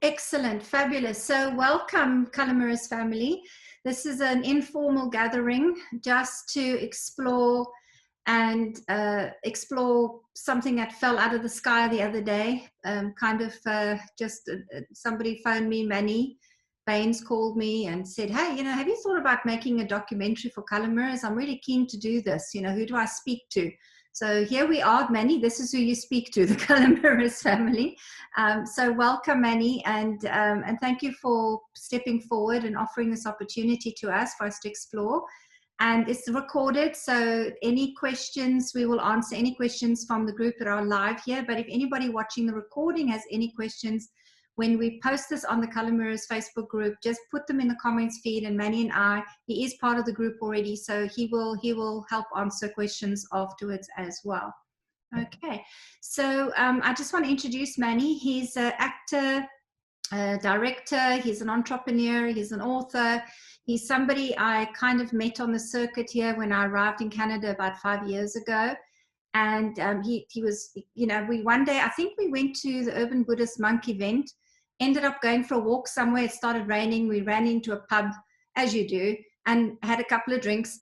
Excellent, fabulous. So welcome, Calamir's family. This is an informal gathering just to explore explore something that fell out of the sky the other day. Somebody phoned me, Manny Bains called me and said, hey, have you thought about making a documentary for Calamir's? I'm really keen to do this. Who do I speak to? So here we are, Manny. This is who you speak to, the Calamir's family. So welcome, Manny, and thank you for stepping forward and offering this opportunity to us for us to explore. And it's recorded, so any questions, we will answer any questions from the group that are live here. But if anybody watching the recording has any questions, when we post this on the Calamir's Facebook group, just put them in the comments feed, and Manny and he is part of the group already, so he will help answer questions afterwards as well. Okay, so I just want to introduce Manny. He's an actor, director, he's an entrepreneur, he's an author. He's somebody I kind of met on the circuit here when I arrived in Canada about 5 years ago. And he was, one day, I think we went to the Urban Buddhist Monk event, ended up going for a walk somewhere. It started raining. We ran into a pub, as you do, and had a couple of drinks.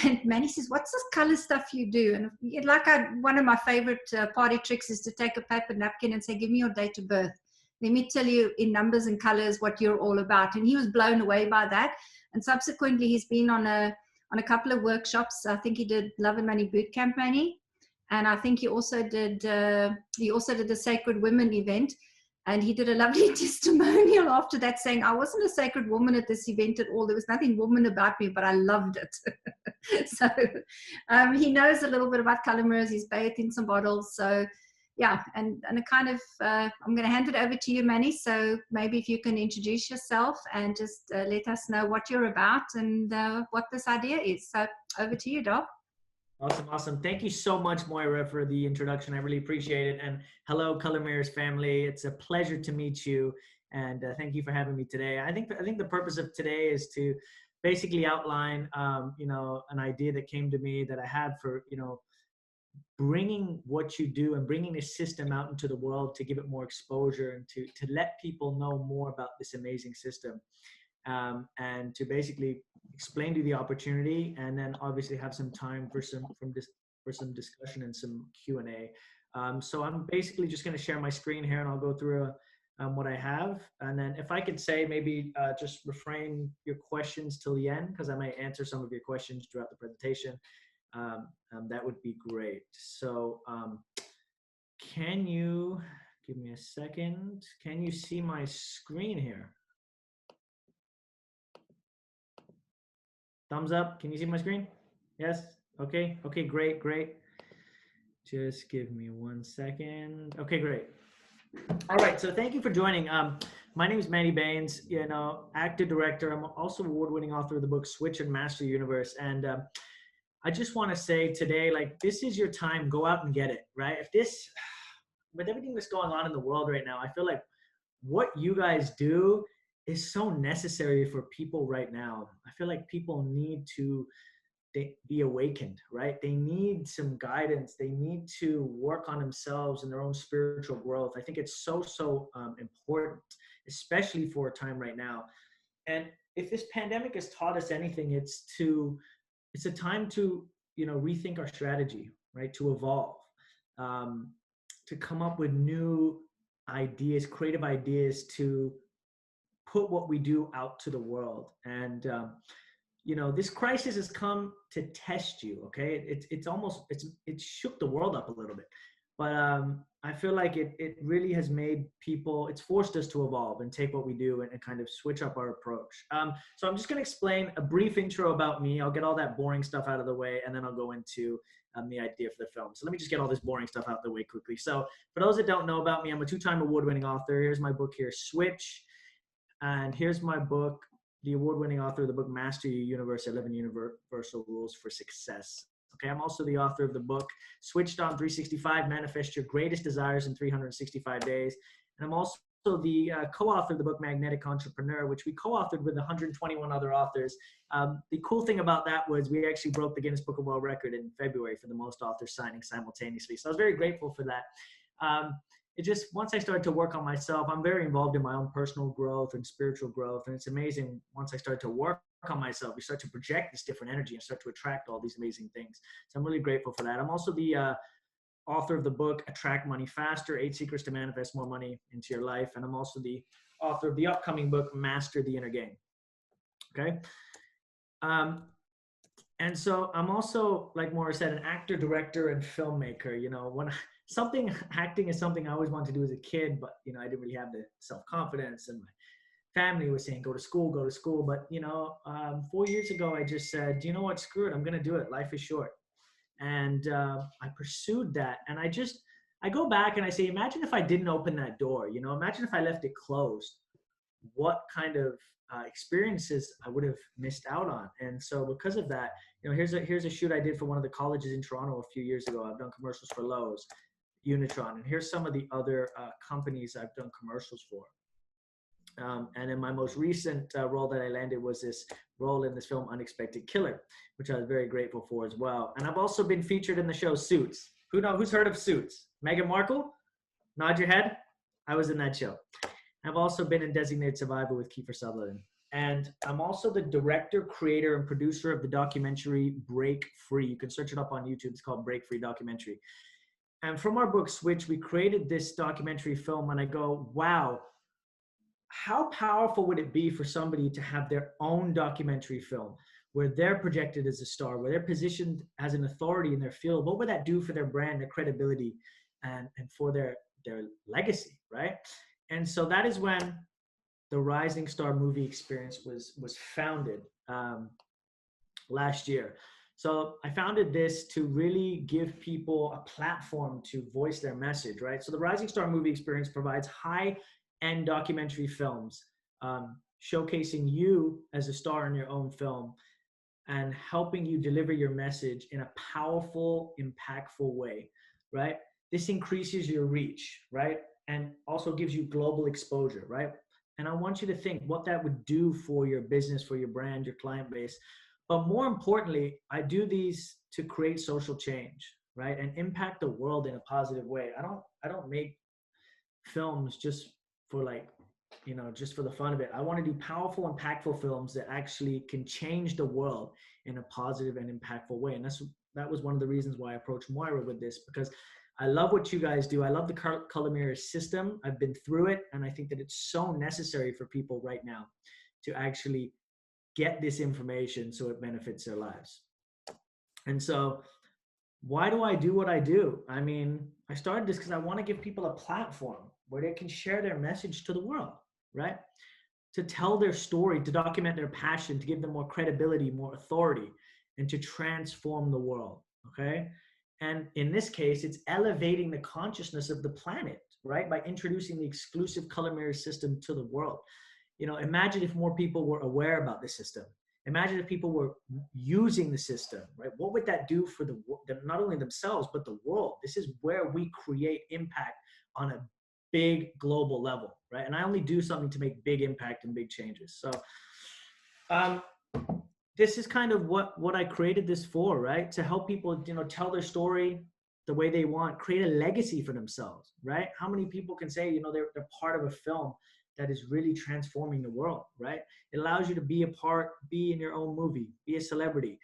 And Manny says, what's this color stuff you do? And one of my favorite party tricks is to take a paper napkin and say, give me your date of birth. Let me tell you in numbers and colors what you're all about. And he was blown away by that. And subsequently, he's been on a couple of workshops. I think he did Love and Money Boot Camp, Manny. And I think he also did the Sacred Women event. And he did a lovely testimonial after that saying, I wasn't a sacred woman at this event at all. There was nothing woman about me, but I loved it. So he knows a little bit about Calamir's. He's bathed in some bottles. So yeah, and a kind of, I'm going to hand it over to you, Manny. So maybe if you can introduce yourself and just let us know what you're about and what this idea is. So over to you, Doc. Awesome. Thank you so much, Moira, for the introduction. I really appreciate it. And hello, Calamir's family. It's a pleasure to meet you. And thank you for having me today. I think the purpose of today is to basically outline, an idea that came to me that I had for, bringing what you do and bringing this system out into the world to give it more exposure and to let people know more about this amazing system. And to basically explain to you the opportunity, and then obviously have some time for some discussion and some Q&A. So I'm basically just going to share my screen here, and I'll go through what I have. And then if I could say maybe just refrain your questions till the end, because I might answer some of your questions throughout the presentation. That would be great. So can you give me a second? Can you see my screen here? Thumbs up. Can you see my screen? Yes. Okay, great. Just give me 1 second. Okay, great. All right, so thank you for joining. My name is Manny Bains, actor, director. I'm also award-winning author of the book Switch and Master Universe. And I just want to say today, this is your time. Go out and get it, right? With everything that's going on in the world right now, I feel like what you guys do is so necessary for people right now. I feel like people need to be awakened, right? They need some guidance. They need to work on themselves and their own spiritual growth. I think it's so important, especially for a time right now. And if this pandemic has taught us anything, it's a time to, rethink our strategy, right? To evolve, to come up with new ideas, creative ideas, to put what we do out to the world. And, this crisis has come to test you. Okay. It shook the world up a little bit, but I feel like it really has made people, it's forced us to evolve and take what we do and kind of switch up our approach. So I'm just going to explain a brief intro about me. I'll get all that boring stuff out of the way, and then I'll go into the idea for the film. So let me just get all this boring stuff out of the way quickly. So for those that don't know about me, I'm a 2-time award-winning author. Here's my book here, Switch. And here's my book, the award-winning author of the book, Master Your Universe, 11 Universal Rules for Success. Okay, I'm also the author of the book, Switched on 365, Manifest Your Greatest Desires in 365 Days. And I'm also the co-author of the book, Magnetic Entrepreneur, which we co-authored with 121 other authors. The cool thing about that was we actually broke the Guinness Book of World Record in February for the most authors signing simultaneously. So I was very grateful for that. it just, once I started to work on myself, I'm very involved in my own personal growth and spiritual growth. And it's amazing, once I started to work on myself, you start to project this different energy and start to attract all these amazing things. So I'm really grateful for that. I'm also the author of the book, Attract Money Faster, 8 Secrets to Manifest More Money into Your Life. And I'm also the author of the upcoming book, Master the Inner Game. Okay. And so I'm also, like Maura said, an actor, director, and filmmaker. You know, acting is something I always wanted to do as a kid, but, you know, I didn't really have the self-confidence, and my family was saying, go to school, go to school. But, you know, 4 years ago, I just said, you know what, screw it, I'm going to do it. Life is short. And I pursued that. And I go back and I say, imagine if I didn't open that door, you know, imagine if I left it closed, what kind of experiences I would have missed out on. And so because of that, you know, here's a shoot I did for one of the colleges in Toronto a few years ago. I've done commercials for Lowe's, Unitron, and here's some of the other companies I've done commercials for. And in my most recent role that I landed was this role in this film, Unexpected Killer, which I was very grateful for as well. And I've also been featured in the show Suits. Who's heard of Suits? Meghan Markle? Nod your head. I was in that show. I've also been in Designated Survivor with Kiefer Sutherland. And I'm also the director, creator, and producer of the documentary Break Free. You can search it up on YouTube. It's called Break Free Documentary. And from our book, Switch, we created this documentary film, and I go, wow, how powerful would it be for somebody to have their own documentary film where they're projected as a star, where they're positioned as an authority in their field? What would that do for their brand, their credibility, and for their legacy, right? And so that is when the Rising Star Movie Experience was founded last year. So I founded this to really give people a platform to voice their message, right? So the Rising Star Movie Experience provides high-end documentary films, showcasing you as a star in your own film and helping you deliver your message in a powerful, impactful way, right? This increases your reach, right? And also gives you global exposure, right? And I want you to think what that would do for your business, for your brand, your client base. But more importantly, I do these to create social change, right? And impact the world in a positive way. I don't make films just for, like, you know, just for the fun of it. I want to do powerful, impactful films that actually can change the world in a positive and impactful way. And that was one of the reasons why I approached Moira with this, because I love what you guys do. I love the color mirror system. I've been through it, and I think that it's so necessary for people right now to actually get this information so it benefits their lives. And so why do I do what I do? I mean, I started this because I want to give people a platform where they can share their message to the world, right? To tell their story, to document their passion, to give them more credibility, more authority, and to transform the world, okay? And in this case, it's elevating the consciousness of the planet, right? By introducing the exclusive color mirror system to the world. You know, imagine if more people were aware about the system. Imagine if people were using the system, right? What would that do for not only themselves, but the world? This is where we create impact on a big global level, right? And I only do something to make big impact and big changes. So this is kind of what I created this for, right? To help people, you know, tell their story the way they want, create a legacy for themselves, right? How many people can say, you know, they're part of a film that is really transforming the world, right? It allows you to be in your own movie, be a celebrity,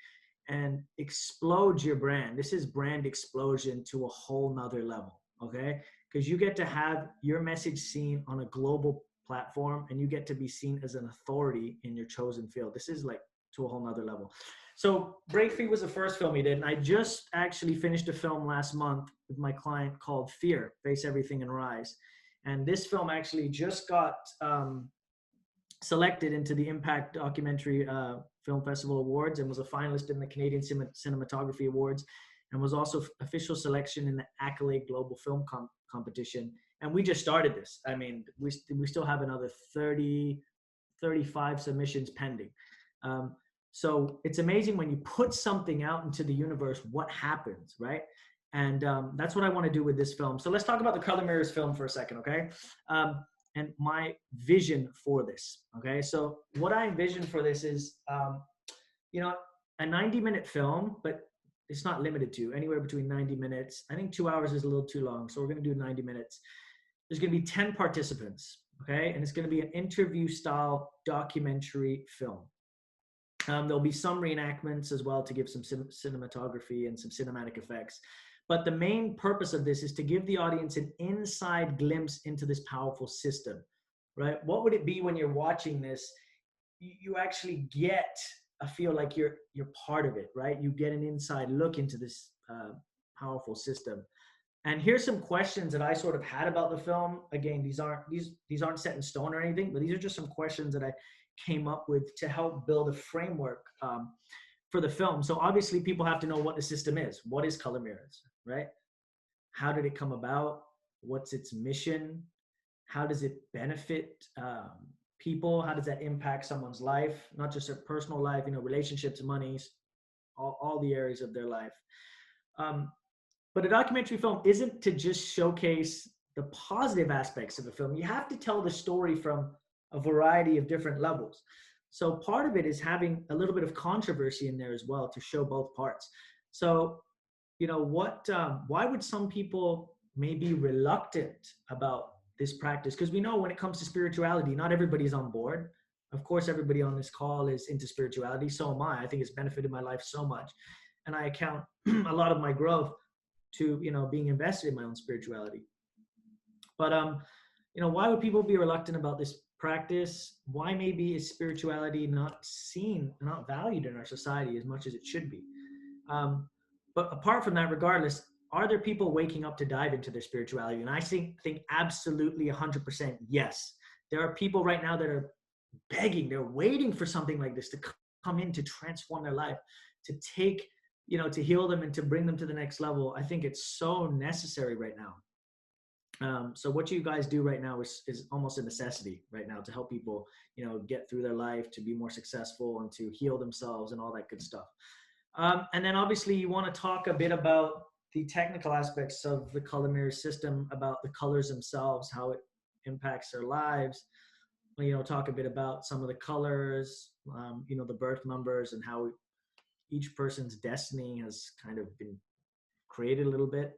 and explode your brand. This is brand explosion to a whole nother level, okay? Because you get to have your message seen on a global platform, and you get to be seen as an authority in your chosen field. This is like to a whole nother level. So Break Free was the first film he did, and I just actually finished a film last month with my client called Fear, Face Everything and Rise. And this film actually just got selected into the Impact Documentary Film Festival Awards and was a finalist in the Canadian Cinematography Awards, and was also official selection in the Accolade Global Film Competition. And we just started this. I mean, we still have another 35 submissions pending. So it's amazing when you put something out into the universe, what happens, right? And that's what I want to do with this film. So let's talk about the Color Mirrors film for a second, okay? And my vision for this, okay? So what I envision for this is, you know, a 90-minute film, but it's not limited to anywhere between 90 minutes. I think 2 hours is a little too long, so we're going to do 90 minutes. there's going to be 10 participants, okay? And it's going to be an interview style documentary film. There'll be some reenactments as well to give some cinematography and some cinematic effects. But the main purpose of this is to give the audience an inside glimpse into this powerful system, right? What would it be when you're watching this? You actually get a feel like you're part of it, right? You get an inside look into this powerful system. And here's some questions that I sort of had about the film. Again, these aren't set in stone or anything, but these are just some questions that I came up with to help build a framework for the film. So obviously, people have to know what the system is. What is Color Mirrors, right? How did it come about? What's its mission? How does it benefit people? How does that impact someone's life? Not just their personal life, relationships, monies, all the areas of their life. But a documentary film isn't to just showcase the positive aspects of a film. You have to tell the story from a variety of different levels. So part of it is having a little bit of controversy in there as well to show both parts. So, why would some people may be reluctant about this practice? Because we know when it comes to spirituality, not everybody's on board. Of course, everybody on this call is into spirituality. So am I. I think it's benefited my life so much. And I account a lot of my growth to, being invested in my own spirituality. But, why would people be reluctant about this practice? Why maybe is spirituality not seen, not valued in our society as much as it should be? But apart from that, regardless, are there people waking up to dive into their spirituality? And I think absolutely 100% yes. There are people right now that are begging, they're waiting for something like this to come in to transform their life, to take, to heal them and to bring them to the next level. I think it's so necessary right now. So what you guys do right now is almost a necessity right now to help people, get through their life, to be more successful and to heal themselves and all that good stuff. And then obviously you want to talk a bit about the technical aspects of the color mirror system, about the colors themselves, how it impacts their lives. Talk a bit about some of the colors, the birth numbers and how each person's destiny has kind of been created a little bit,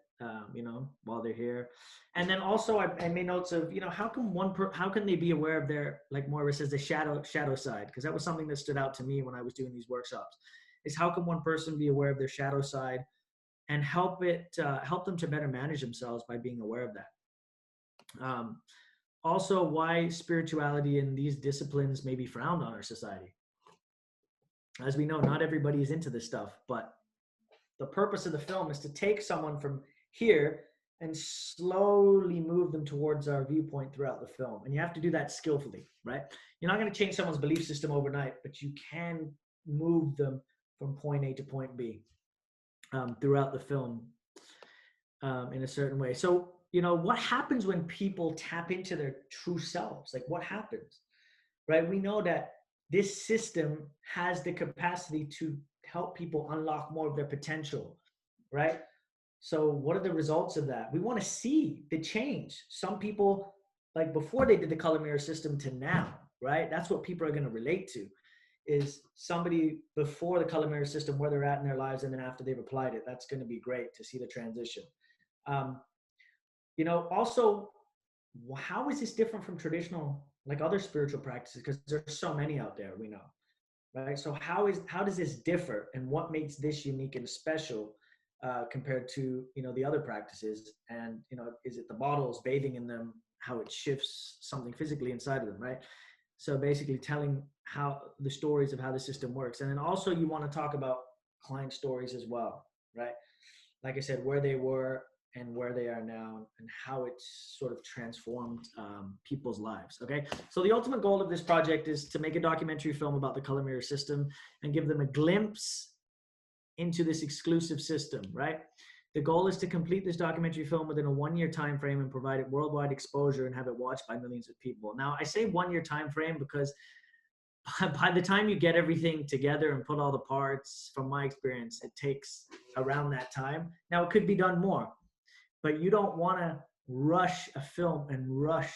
while they're here. And then also I made notes of, how can they be aware of their, like Moira says, the shadow side? Because that was something that stood out to me when I was doing these workshops, is how can one person be aware of their shadow side and help them to better manage themselves by being aware of that. Also, why spirituality and these disciplines may be frowned on in our society. As we know, not everybody is into this stuff, but the purpose of the film is to take someone from here and slowly move them towards our viewpoint throughout the film. And you have to do that skillfully, right? You're not going to change someone's belief system overnight, but you can move them from point A to point B throughout the film in a certain way. So, what happens when people tap into their true selves? Like, what happens, right? We know that this system has the capacity to help people unlock more of their potential, right? So what are the results of that? We want to see the change. Some people, like before they did the color mirror system to now, right? That's what people are going to relate to, is somebody before the color mirror system, where they're at in their lives, and then after they've applied it. That's going to be great to see the transition. Also, how is this different from traditional, like other spiritual practices? Because there's so many out there, we know, right? So how does this differ, and what makes this unique and special compared to, the other practices? And, is it the bottles, bathing in them, how it shifts something physically inside of them, right? So basically telling how the stories of how the system works. And then also you want to talk about client stories as well, right? Like I said, where they were and where they are now, and how it's sort of transformed people's lives. Okay, so the ultimate goal of this project is to make a documentary film about the color mirror system and give them a glimpse into this exclusive system, right? The goal is to complete this documentary film within a 1-year time frame and provide it worldwide exposure and have it watched by millions of people. Now, I say 1-year time frame because by the time you get everything together and put all the parts, from my experience, it takes around that time. Now, it could be done more, but you don't want to rush a film and rush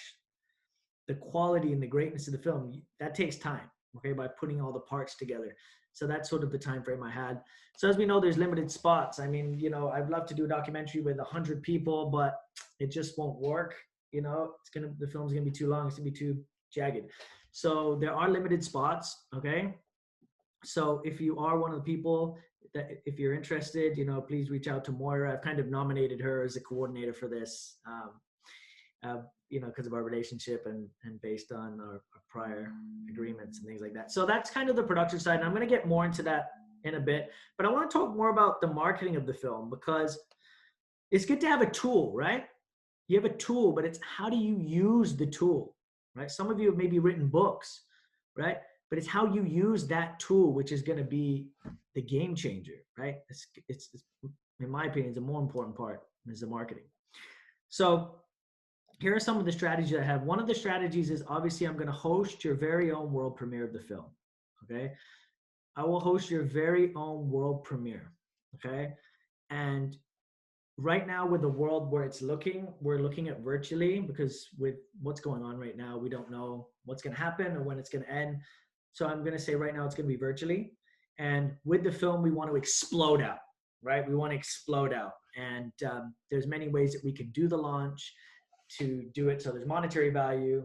the quality and the greatness of the film. That takes time, okay, by putting all the parts together. So that's sort of the time frame I had. So as we know, there's limited spots. I mean, I'd love to do a documentary with 100 people, but it just won't work. the film's gonna be too long. It's gonna be too jagged. So there are limited spots. Okay. So if you are one of the people that, if you're interested, please reach out to Moira. I've kind of nominated her as a coordinator for this, because of our relationship and based on our prior agreements and things like that. So that's kind of the production side. And I'm going to get more into that in a bit, but I want to talk more about the marketing of the film, because it's good to have a tool, right? You have a tool, but it's how do you use the tool, right? Some of you have maybe written books, right? But it's how you use that tool, which is going to be the game changer, right? It's in my opinion, it's a more important part is the marketing. So here are some of the strategies I have. One of the strategies is obviously I'm going to host your very own world premiere of the film. Okay. I will host your very own world premiere. Okay. And right now with the world where we're looking at virtually, because with what's going on right now, we don't know what's going to happen or when it's going to end. So I'm going to say right now it's going to be virtually. And with the film, we want to explode out, right? We want to explode out. And there's many ways that we can do the launch to do it. So there's monetary value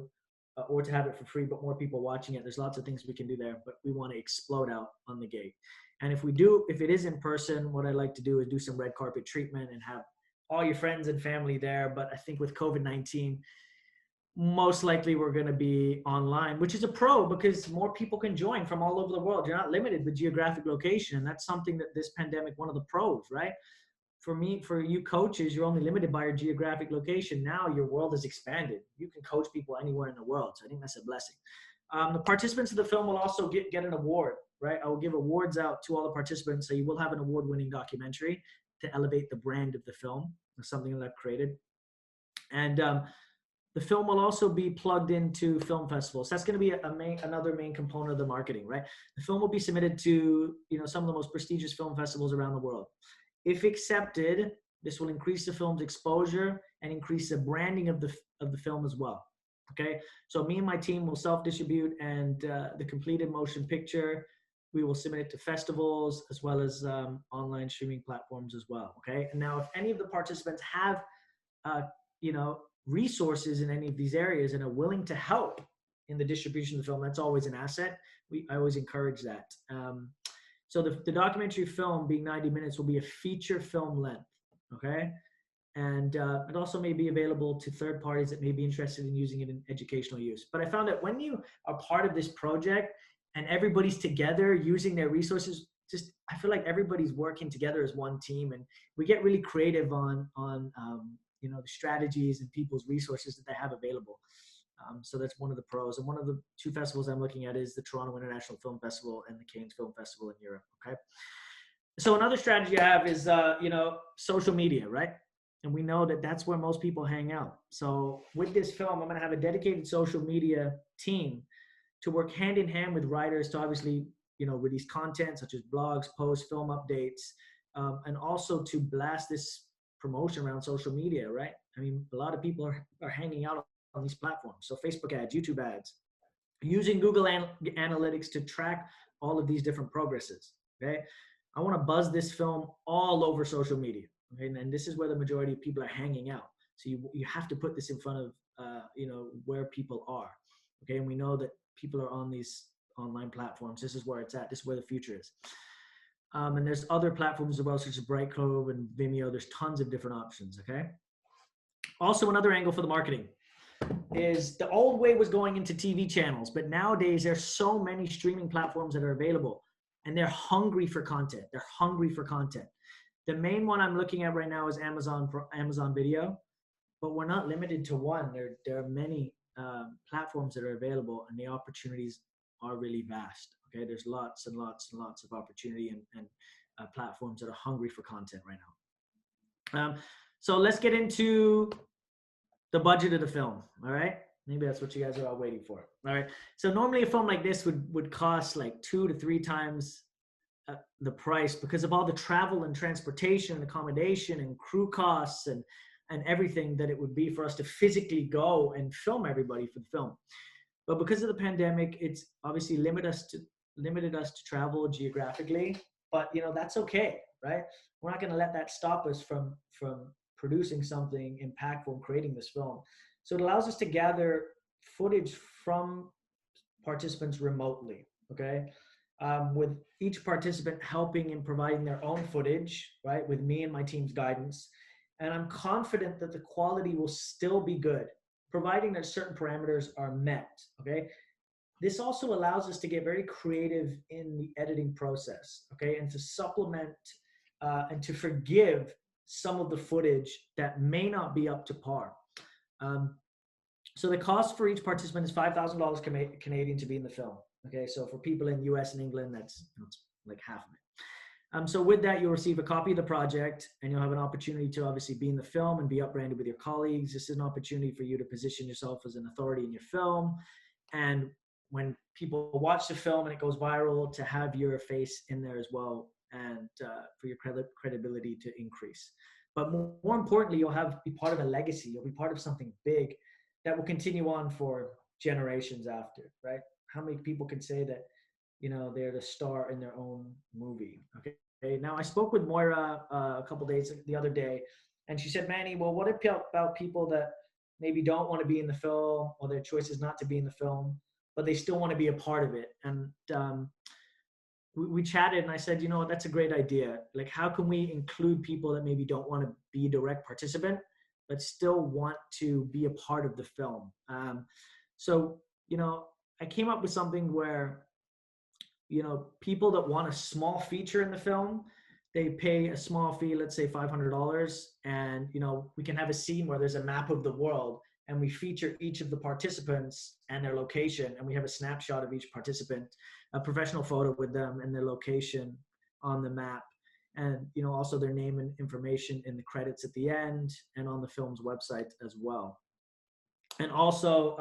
or to have it for free, but more people watching it. There's lots of things we can do there, but we want to explode out on the gate. And if it is in person, what I like to do is do some red carpet treatment and have all your friends and family there. But I think with COVID-19, most likely we're going to be online, which is a pro because more people can join from all over the world. You're not limited with geographic location. And that's something that this pandemic, one of the pros, right? For you coaches, you're only limited by your geographic location. Now your world is expanded. You can coach people anywhere in the world. So I think that's a blessing. The participants of the film will also get an award, right? I will give awards out to all the participants. So you will have an award-winning documentary to elevate the brand of the film. It's something that I've created. And the film will also be plugged into film festivals. That's going to be another main component of the marketing, right? The film will be submitted to some of the most prestigious film festivals around the world. If accepted, this will increase the film's exposure and increase the branding of the film as well. Okay, so me and my team will self-distribute, and the completed motion picture, we will submit it to festivals as well as online streaming platforms as well. Okay, and now if any of the participants have, resources in any of these areas and are willing to help in the distribution of the film, that's always an asset. I always encourage that. So the documentary film, being 90 minutes, will be a feature film length, okay? And it also may be available to third parties that may be interested in using it in educational use. But I found that when you are part of this project and everybody's together using their resources, I feel like everybody's working together as one team, and we get really creative on the strategies and people's resources that they have available. So that's one of the pros. And one of the two festivals I'm looking at is the Toronto International Film Festival and the Cannes Film Festival in Europe. Okay. So another strategy I have is, social media, right? And we know that that's where most people hang out. So with this film, I'm going to have a dedicated social media team to work hand in hand with writers to obviously, release content such as blogs, posts, film updates, and also to blast this promotion around social media, right? I mean, a lot of people are hanging out on these platforms. So Facebook ads, YouTube ads, using Google Analytics to track all of these different progresses, okay? I want to buzz this film all over social media, okay? And this is where the majority of people are hanging out. So you have to put this in front of, where people are, okay? And we know that people are on these online platforms. This is where it's at. This is where the future is. And there's other platforms as well, such as Brightcove and Vimeo. There's tons of different options, okay? Also, another angle for the marketing is the old way was going into TV channels, but nowadays there's so many streaming platforms that are available, and they're hungry for content. They're hungry for content. The main one I'm looking at right now is Amazon Video, but we're not limited to one. There are many platforms that are available, and the opportunities are really vast. Okay, there's lots and lots and lots of opportunity and platforms that are hungry for content right now. So let's get into the budget of the film. All right, maybe that's what you guys are all waiting for. All right, so normally a film like this would cost like 2 to 3 times the price because of all the travel and transportation and accommodation and crew costs and everything that it would be for us to physically go and film everybody for the film. But because of the pandemic, it's obviously limited us to travel geographically. But that's okay, right? We're not going to let that stop us from producing something impactful and creating this film. So it allows us to gather footage from participants remotely, okay? With each participant helping in providing their own footage, right, with me and my team's guidance. And I'm confident that the quality will still be good, providing that certain parameters are met, okay? This also allows us to get very creative in the editing process, okay, and to supplement and to forgive some of the footage that may not be up to par. Um, so the cost for each participant is $5,000 Canadian to be in the film. Okay, so for people in US and England, that's like half of it. So with that, you'll receive a copy of the project, and you'll have an opportunity to obviously be in the film and be upbranded with your colleagues. This is an opportunity for you to position yourself as an authority in your film, and when people watch the film and it goes viral, to have your face in there as well, and for your credibility to increase. But more importantly, you'll be part of a legacy. You'll be part of something big that will continue on for generations after, right? How many people can say that, they're the star in their own movie? Okay. Now, I spoke with Moira a couple days the other day, and she said, Manny, well, what about people that maybe don't want to be in the film, or their choice is not to be in the film, but they still want to be a part of it? And we chatted, and I said, that's a great idea. Like, how can we include people that maybe don't want to be a direct participant, but still want to be a part of the film? So, I came up with something where, people that want a small feature in the film, they pay a small fee, let's say $500, and, we can have a scene where there's a map of the world, and we feature each of the participants and their location, and we have a snapshot of each participant, a professional photo with them and their location on the map, and also their name and information in the credits at the end and on the film's website as well. And also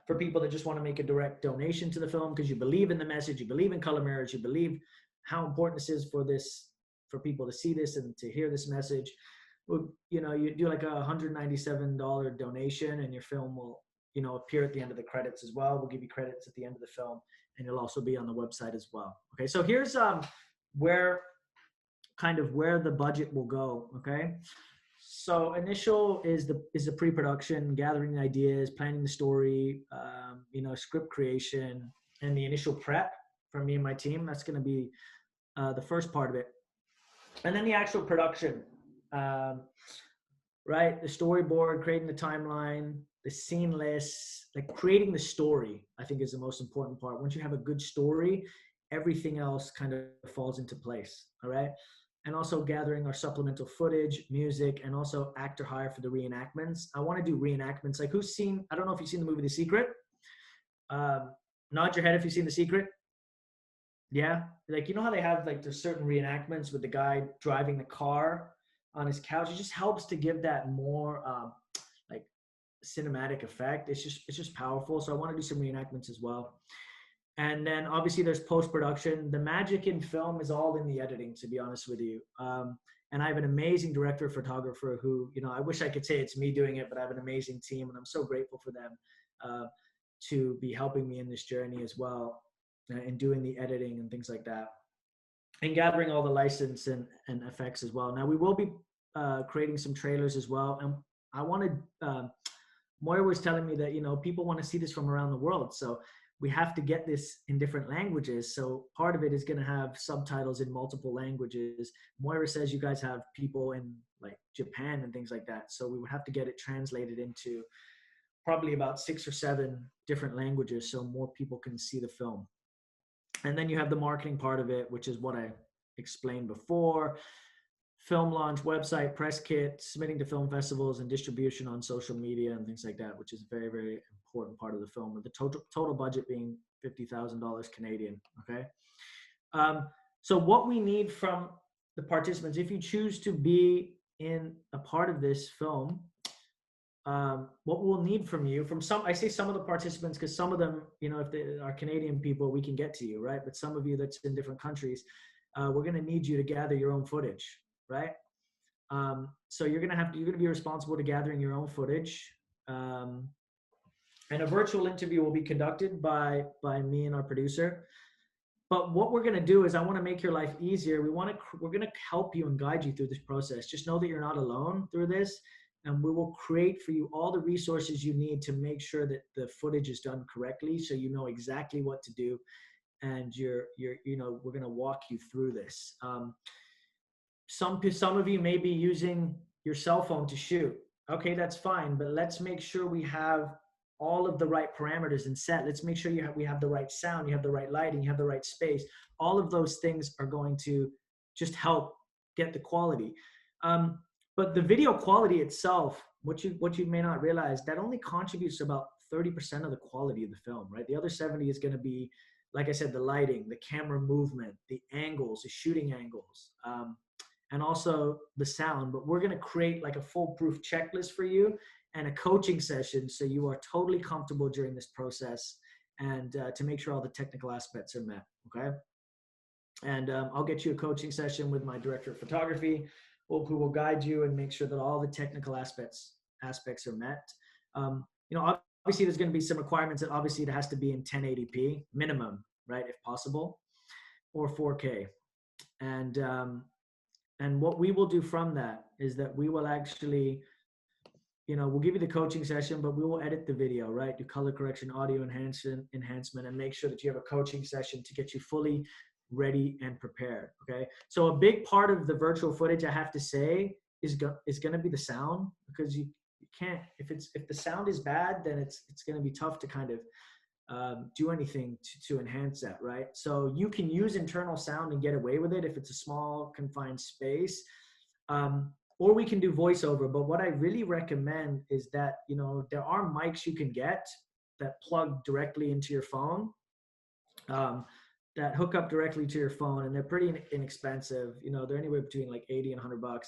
for people that just want to make a direct donation to the film because you believe in the message, you believe in color mirrors, you believe how important this is for people to see this and to hear this message. You do like a $197 donation, and your film will appear at the end of the credits as well. We'll give you credits at the end of the film, and you'll also be on the website as well. Okay, so here's where the budget will go. Okay, so initial is the pre-production, gathering ideas, planning the story, script creation, and the initial prep from me and my team. That's going to be the first part of it, and then the actual production. Right, the storyboard, creating the timeline, the scene lists, like creating the story, I think is the most important part. Once you have a good story, everything else kind of falls into place. All right. And also gathering our supplemental footage, music, and also actor hire for the reenactments. I want to do reenactments. Like, I don't know if you've seen the movie The Secret. Nod your head if you've seen The Secret. Yeah. Like, how they have like there's certain reenactments with the guy driving the car on his couch. It just helps to give that more like cinematic effect. It's just powerful. So I want to do some reenactments as well. And then obviously there's post-production. The magic in film is all in the editing, to be honest with you. And I have an amazing director of photographer who, I wish I could say it's me doing it, but I have an amazing team, and I'm so grateful for them to be helping me in this journey as well, and doing the editing and things like that, and gathering all the license and effects as well. Now we will be creating some trailers as well. And I wanted, Moira was telling me that, people want to see this from around the world. So we have to get this in different languages. So part of it is going to have subtitles in multiple languages. Moira says you guys have people in like Japan and things like that. So we would have to get it translated into probably about 6 or 7 different languages so more people can see the film. And then you have the marketing part of it, which is what I explained before. Film launch, website, press kit, submitting to film festivals, and distribution on social media and things like that, which is a very, very important part of the film, with the total budget being $50,000 Canadian. Okay. So what we need from the participants, if you choose to be in a part of this film, what we'll need from you, I say some of the participants, because some of them, if they are Canadian people, we can get to you, right? But some of you that's in different countries, we're going to need you to gather your own footage, right? So you're going to be responsible to gathering your own footage. And a virtual interview will be conducted by me and our producer. But what we're going to do is, I want to make your life easier. We're going to help you and guide you through this process. Just know that you're not alone through this. and we will create for you all the resources you need to make sure that the footage is done correctly, so you know exactly what to do. And we're going to walk you through this. Some of you may be using your cell phone to shoot. Okay, that's fine, but let's make sure we have all of the right parameters and set. Let's make sure we have the right sound, you have the right lighting, you have the right space. All of those things are going to just help get the quality. But the video quality itself, what you may not realize, that only contributes to about 30% of the quality of the film, right? The other 70 is going to be, like I said, the lighting, the camera movement, the angles, the shooting angles, and also the sound. But we're going to create like a foolproof checklist for you and a coaching session so you are totally comfortable during this process, and to make sure all the technical aspects are met. Okay. And I'll get you a coaching session with my director of photography, who will guide you and make sure that all the technical aspects are met. Obviously there's going to be some requirements that obviously it has to be in 1080p minimum, right, if possible, or 4K. And what we will do from that is that we will actually, we'll give you the coaching session, but we will edit the video, right? Do color correction, audio enhancement, and make sure that you have a coaching session to get you fully ready and prepared. Okay. So a big part of the virtual footage, I have to say, is going to be the sound, because you can't, if the sound is bad, then it's going to be tough to kind of do anything to enhance that, right? So you can use internal sound and get away with it if it's a small confined space, or we can do voiceover. But what I really recommend is that, there are mics you can get that plug directly into your phone, that hook up directly to your phone, and they're pretty inexpensive. They're anywhere between like 80 and $100.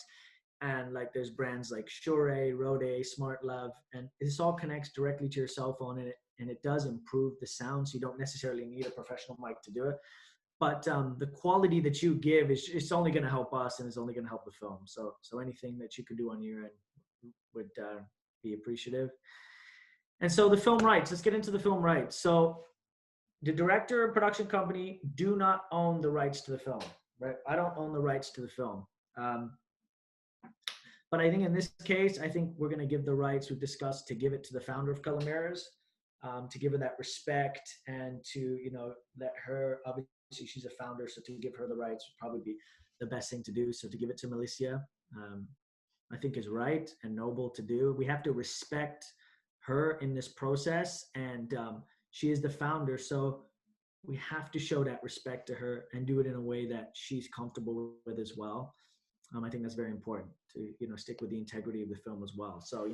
And like there's brands like Shure, Rode, Smart Love, and this all connects directly to your cell phone, and it does improve the sound. So you don't necessarily need a professional mic to do it. But the quality that you give it's only going to help us, and it's only going to help the film. So anything that you could do on your end would be appreciative. And so the film rights, let's get into the film rights. So the director and production company do not own the rights to the film, right? I don't own the rights to the film. But I think in this case, I think we're going to give the rights we've discussed to give it to the founder of Color Mirrors, to give her that respect, and to, let her, obviously she's a founder, so to give her the rights would probably be the best thing to do. So to give it to Melissa, I think is right and noble to do. We have to respect her in this process, and she is the founder. So we have to show that respect to her and do it in a way that she's comfortable with as well. I think that's very important to, stick with the integrity of the film as well. So,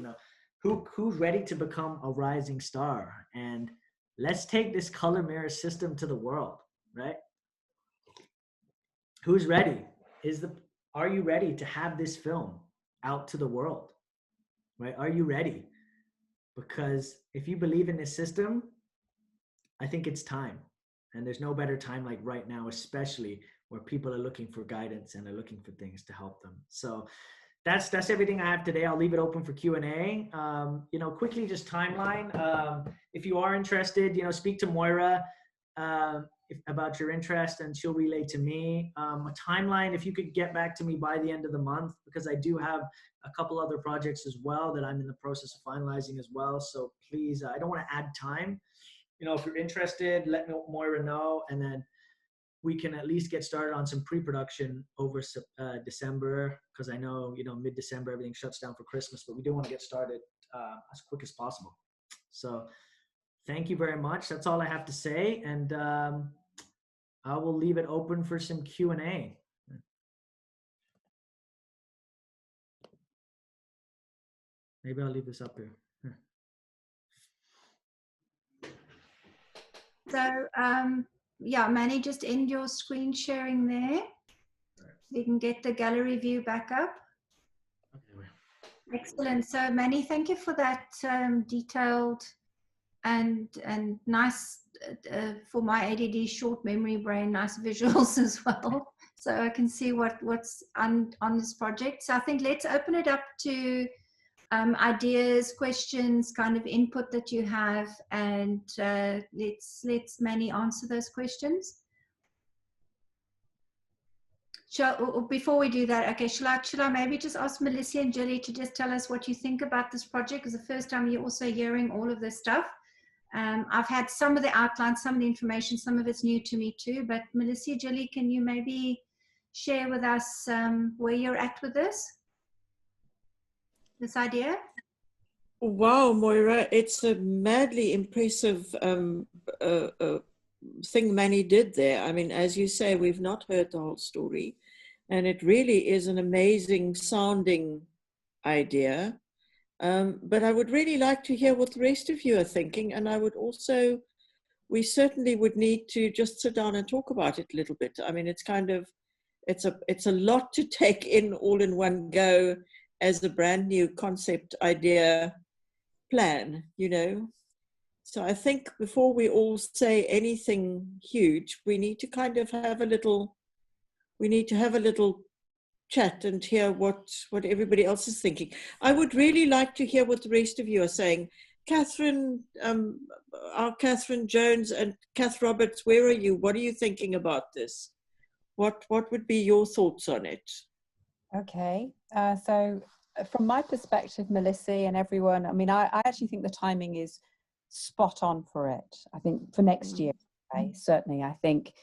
who's ready to become a rising star? And let's take this color mirror system to the world, right? Who's ready? Are you ready to have this film out to the world, right? Are you ready? Because if you believe in this system, I think it's time. And there's no better time like right now, especially where people are looking for guidance and are looking for things to help them. So that's everything I have today. I'll leave it open for Q&A. Quickly, just timeline. If you are interested, speak to Moira about your interest, and she'll relay to me. A timeline, if you could get back to me by the end of the month, because I do have a couple other projects as well that I'm in the process of finalizing as well. So please, I don't want to add time. If you're interested, let Moira know, and then we can at least get started on some pre-production over December, because I know, mid-December, everything shuts down for Christmas, but we do want to get started as quick as possible. So thank you very much. That's all I have to say. And I will leave it open for some Q&A. Maybe I'll leave this up here. So, Manny, just end your screen sharing there. You can get the gallery view back up. Okay. Excellent. So, Manny, thank you for that detailed and nice, for my ADD short memory brain, nice visuals as well. So I can see what's on this project. So I think let's open it up to ideas, questions, kind of input that you have, and let's Manny answer those questions. Before we do that, okay, should I maybe just ask Melissa and Julie to just tell us what you think about this project? Because the first time you're also hearing all of this stuff. I've had some of the outlines, some of the information, some of it's new to me too. But Melissa, Julie, can you maybe share with us where you're at with this idea? Wow, Moira, it's a madly impressive thing Manny did there. I mean, as you say, we've not heard the whole story, and it really is an amazing sounding idea. But I would really like to hear what the rest of you are thinking, and I would also, we certainly would need to just sit down and talk about it a little bit. I mean, it's kind of, it's a lot to take in all in one go as a brand new concept idea plan, you know. So I think before we all say anything huge, we need to kind of have a little, we need to have a little chat and hear what everybody else is thinking. I would really like to hear what the rest of you are saying. Catherine, our Catherine Jones and Kath Roberts, where are you? What are you thinking about this? What would be your thoughts on it? Okay, so from my perspective, Melissa and everyone, I mean, I actually think the timing is spot on for it. I think for next year, okay? Certainly. I think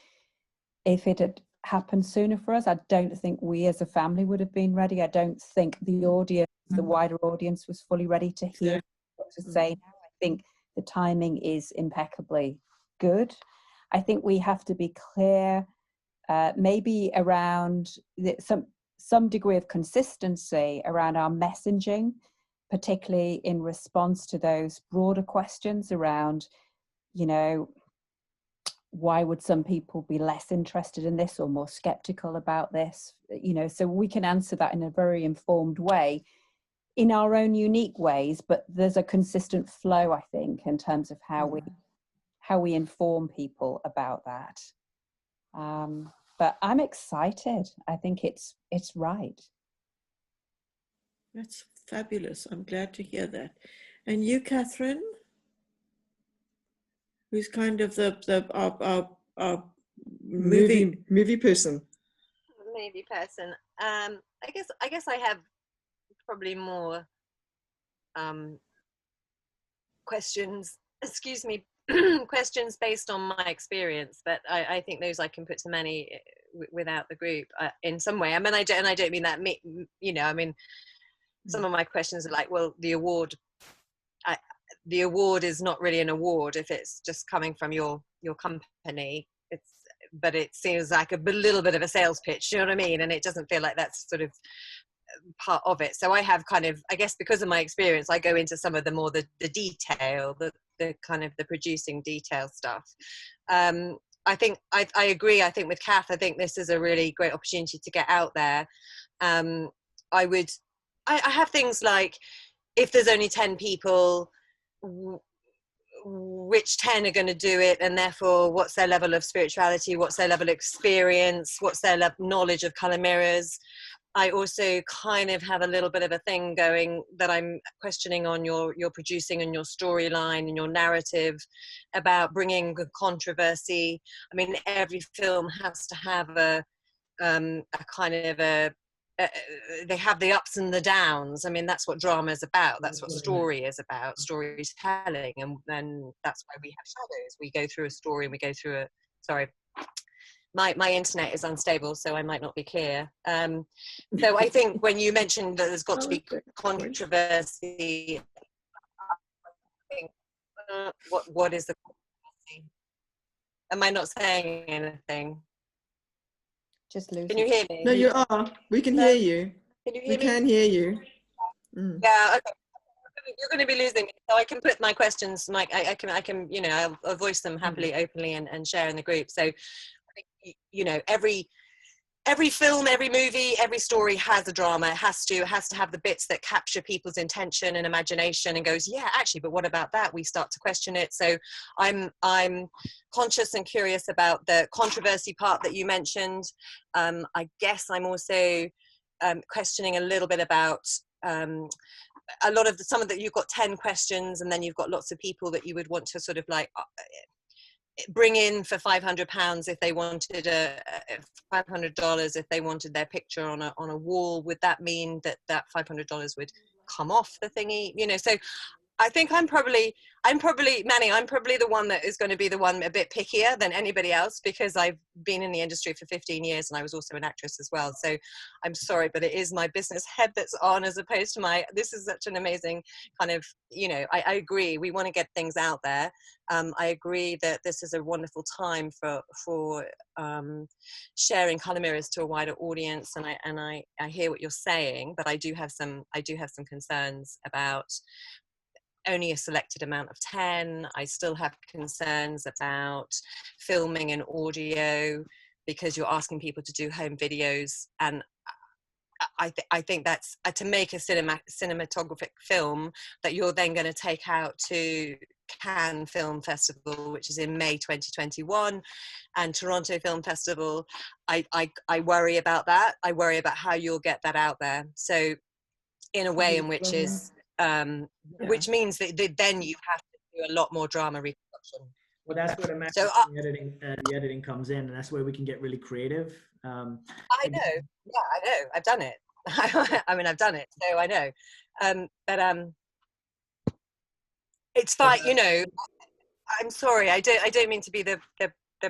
if it had happened sooner for us, I don't think we as a family would have been ready. I don't think the audience, the wider audience, was fully ready to hear what to say now. I think the timing is impeccably good. I think we have to be clear, maybe around some degree of consistency around our messaging, particularly in response to those broader questions around, you know, why would some people be less interested in this or more skeptical about this? You know, so we can answer that in a very informed way in our own unique ways, but there's a consistent flow, I think, in terms of how we inform people about that. But I'm excited. I think it's right. That's fabulous. I'm glad to hear that. And you, Catherine, who's kind of our movie person. Movie person. I guess I have probably more questions. Excuse me. Questions based on my experience, but I think those I can put to Manny without the group in some way. I mean, I don't mean that. You know, I mean, some of my questions are like, well, the award is not really an award if it's just coming from your company. But it seems like a little bit of a sales pitch. You know what I mean? And it doesn't feel like that's sort of part of it. So I have kind of, I guess, because of my experience, I go into some of the detail, the kind of the producing detail stuff. I think I agree. I think with Kath, I think this is a really great opportunity to get out there. I have things like, if there's only 10 people, which 10 are going to do it, and therefore what's their level of spirituality, what's their level of experience, what's their knowledge of colour mirrors. I also kind of have a little bit of a thing going that I'm questioning on your producing and your storyline and your narrative about bringing controversy. I mean, every film has to have a kind of they have the ups and the downs. I mean, that's what drama is about. That's what story is about, storytelling. And then that's why we have shadows. We go through a story and we go through sorry. My internet is unstable, so I might not be clear. So I think when you mentioned that there's got to be controversy, I think, what is the controversy? Am I not saying anything? Just losing. Can you hear me? No, you are. We can hear you. Can you hear we me? can hear you. Yeah. Okay. You're going to be losing me, so I can put my questions. I can. You know, I'll voice them happily, openly, and share in the group. So. You know, every film, every movie, every story has a drama. It has to have the bits that capture people's intention and imagination and goes, yeah, actually, but what about that? We start to question it. So I'm conscious and curious about the controversy part that you mentioned. I guess I'm also questioning a little bit about a lot of you've got 10 questions, and then you've got lots of people that you would want to sort of like bring in for £500 if they wanted $500 if they wanted their picture on a wall. Would that mean that $500 would come off the thingy? You know, so I think I'm probably Manny, I'm probably the one that is going to be the one a bit pickier than anybody else, because I've been in the industry for 15 years and I was also an actress as well. So I'm sorry, but it is my business head that's on, as opposed to this is such an amazing kind of, you know, I agree. We want to get things out there. I agree that this is a wonderful time for sharing colour mirrors to a wider audience. And I hear what you're saying, but I do have some concerns about only a selected amount of 10. I still have concerns about filming and audio, because you're asking people to do home videos, and I think that's to make a cinematographic film that you're then going to take out to Cannes Film Festival, which is in May 2021, and Toronto Film Festival. I worry about that. I worry about how you'll get that out there. So in a way in which is which means that then you have to do a lot more drama reproduction. Well, that's where the editing comes in, and that's where we can get really creative. I know. Yeah, I know. I've done it. I mean, I've done it, so I know. But it's fine. You know, I'm sorry. I don't mean to be the.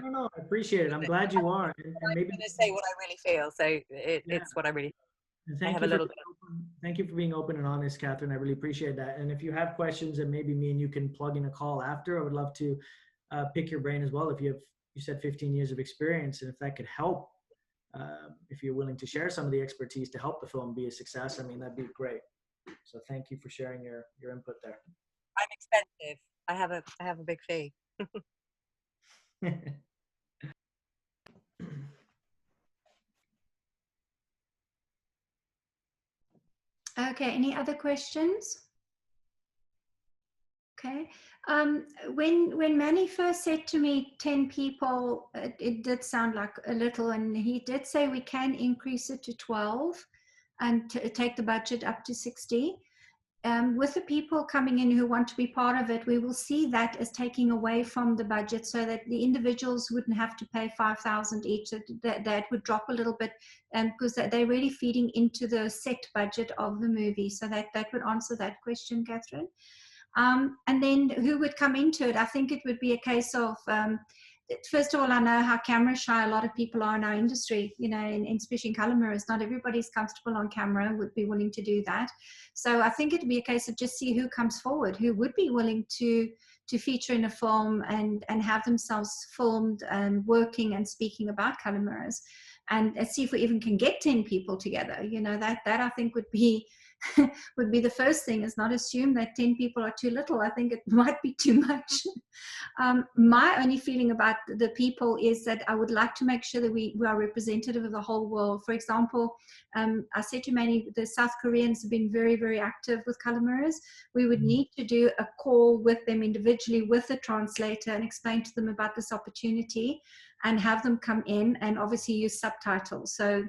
No, I appreciate it. I'm glad you are. And maybe I'm going to say what I really feel. So it's what I really. And thank you for being open and honest, Catherine. I really appreciate that. And if you have questions, and maybe me and you can plug in a call after, I would love to pick your brain as well. If you said 15 years of experience, and if that could help, if you're willing to share some of the expertise to help the film be a success, I mean, that'd be great. So thank you for sharing your input there. I'm expensive. I have a big fee. Okay, any other questions? Okay. When Manny first said to me 10 people, it did sound like a little, and he did say we can increase it to 12 and take the budget up to 60. With the people coming in who want to be part of it, we will see that as taking away from the budget, so that the individuals wouldn't have to pay 5,000 each. That would drop a little bit, because they're really feeding into the set budget of the movie. So that would answer that question, Catherine. And then who would come into it? I think it would be a case of, first of all, I know how camera shy a lot of people are in our industry, you know, especially in colour mirrors. Not everybody's comfortable on camera, would be willing to do that. So I think it'd be a case of just see who comes forward, who would be willing to feature in a film and have themselves filmed and working and speaking about colour mirrors, and see if we even can get 10 people together. You know, that I think would be would be the first thing, is not assume that 10 people are too little. I think it might be too much. My only feeling about the people is that I would like to make sure that we are representative of the whole world. For example, I said to Manny, the South Koreans have been very, very active with colour mirrors. We would need to do a call with them individually with a translator and explain to them about this opportunity, and have them come in and obviously use subtitles. So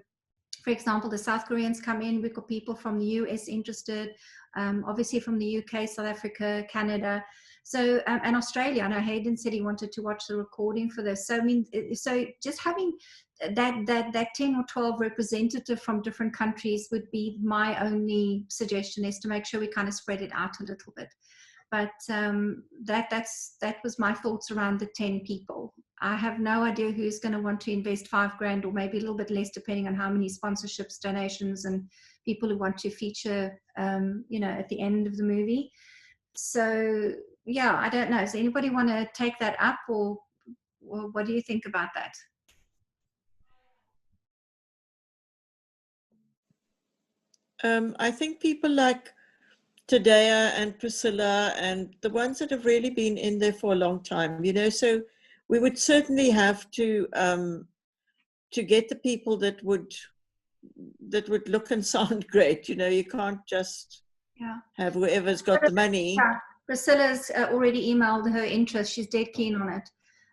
for example, the South Koreans come in, we've got people from the US interested, obviously from the UK, South Africa, Canada, so and Australia. I know Hayden said he wanted to watch the recording for this. So I mean, so just having that 10 or 12 representative from different countries would be my only suggestion, is to make sure we kind of spread it out a little bit. But that was my thoughts around the 10 people. I have no idea who's going to want to invest $5,000, or maybe a little bit less, depending on how many sponsorships, donations, and people who want to feature, you know, at the end of the movie. So yeah, I don't know. Does anybody want to take that up, or what do you think about that? I think people like Tadea and Priscilla and the ones that have really been in there for a long time, you know, so we would certainly have to get the people that would look and sound great. You know, you can't just have whoever's got the money. Yeah. Priscilla's already emailed her interest. She's dead keen on it.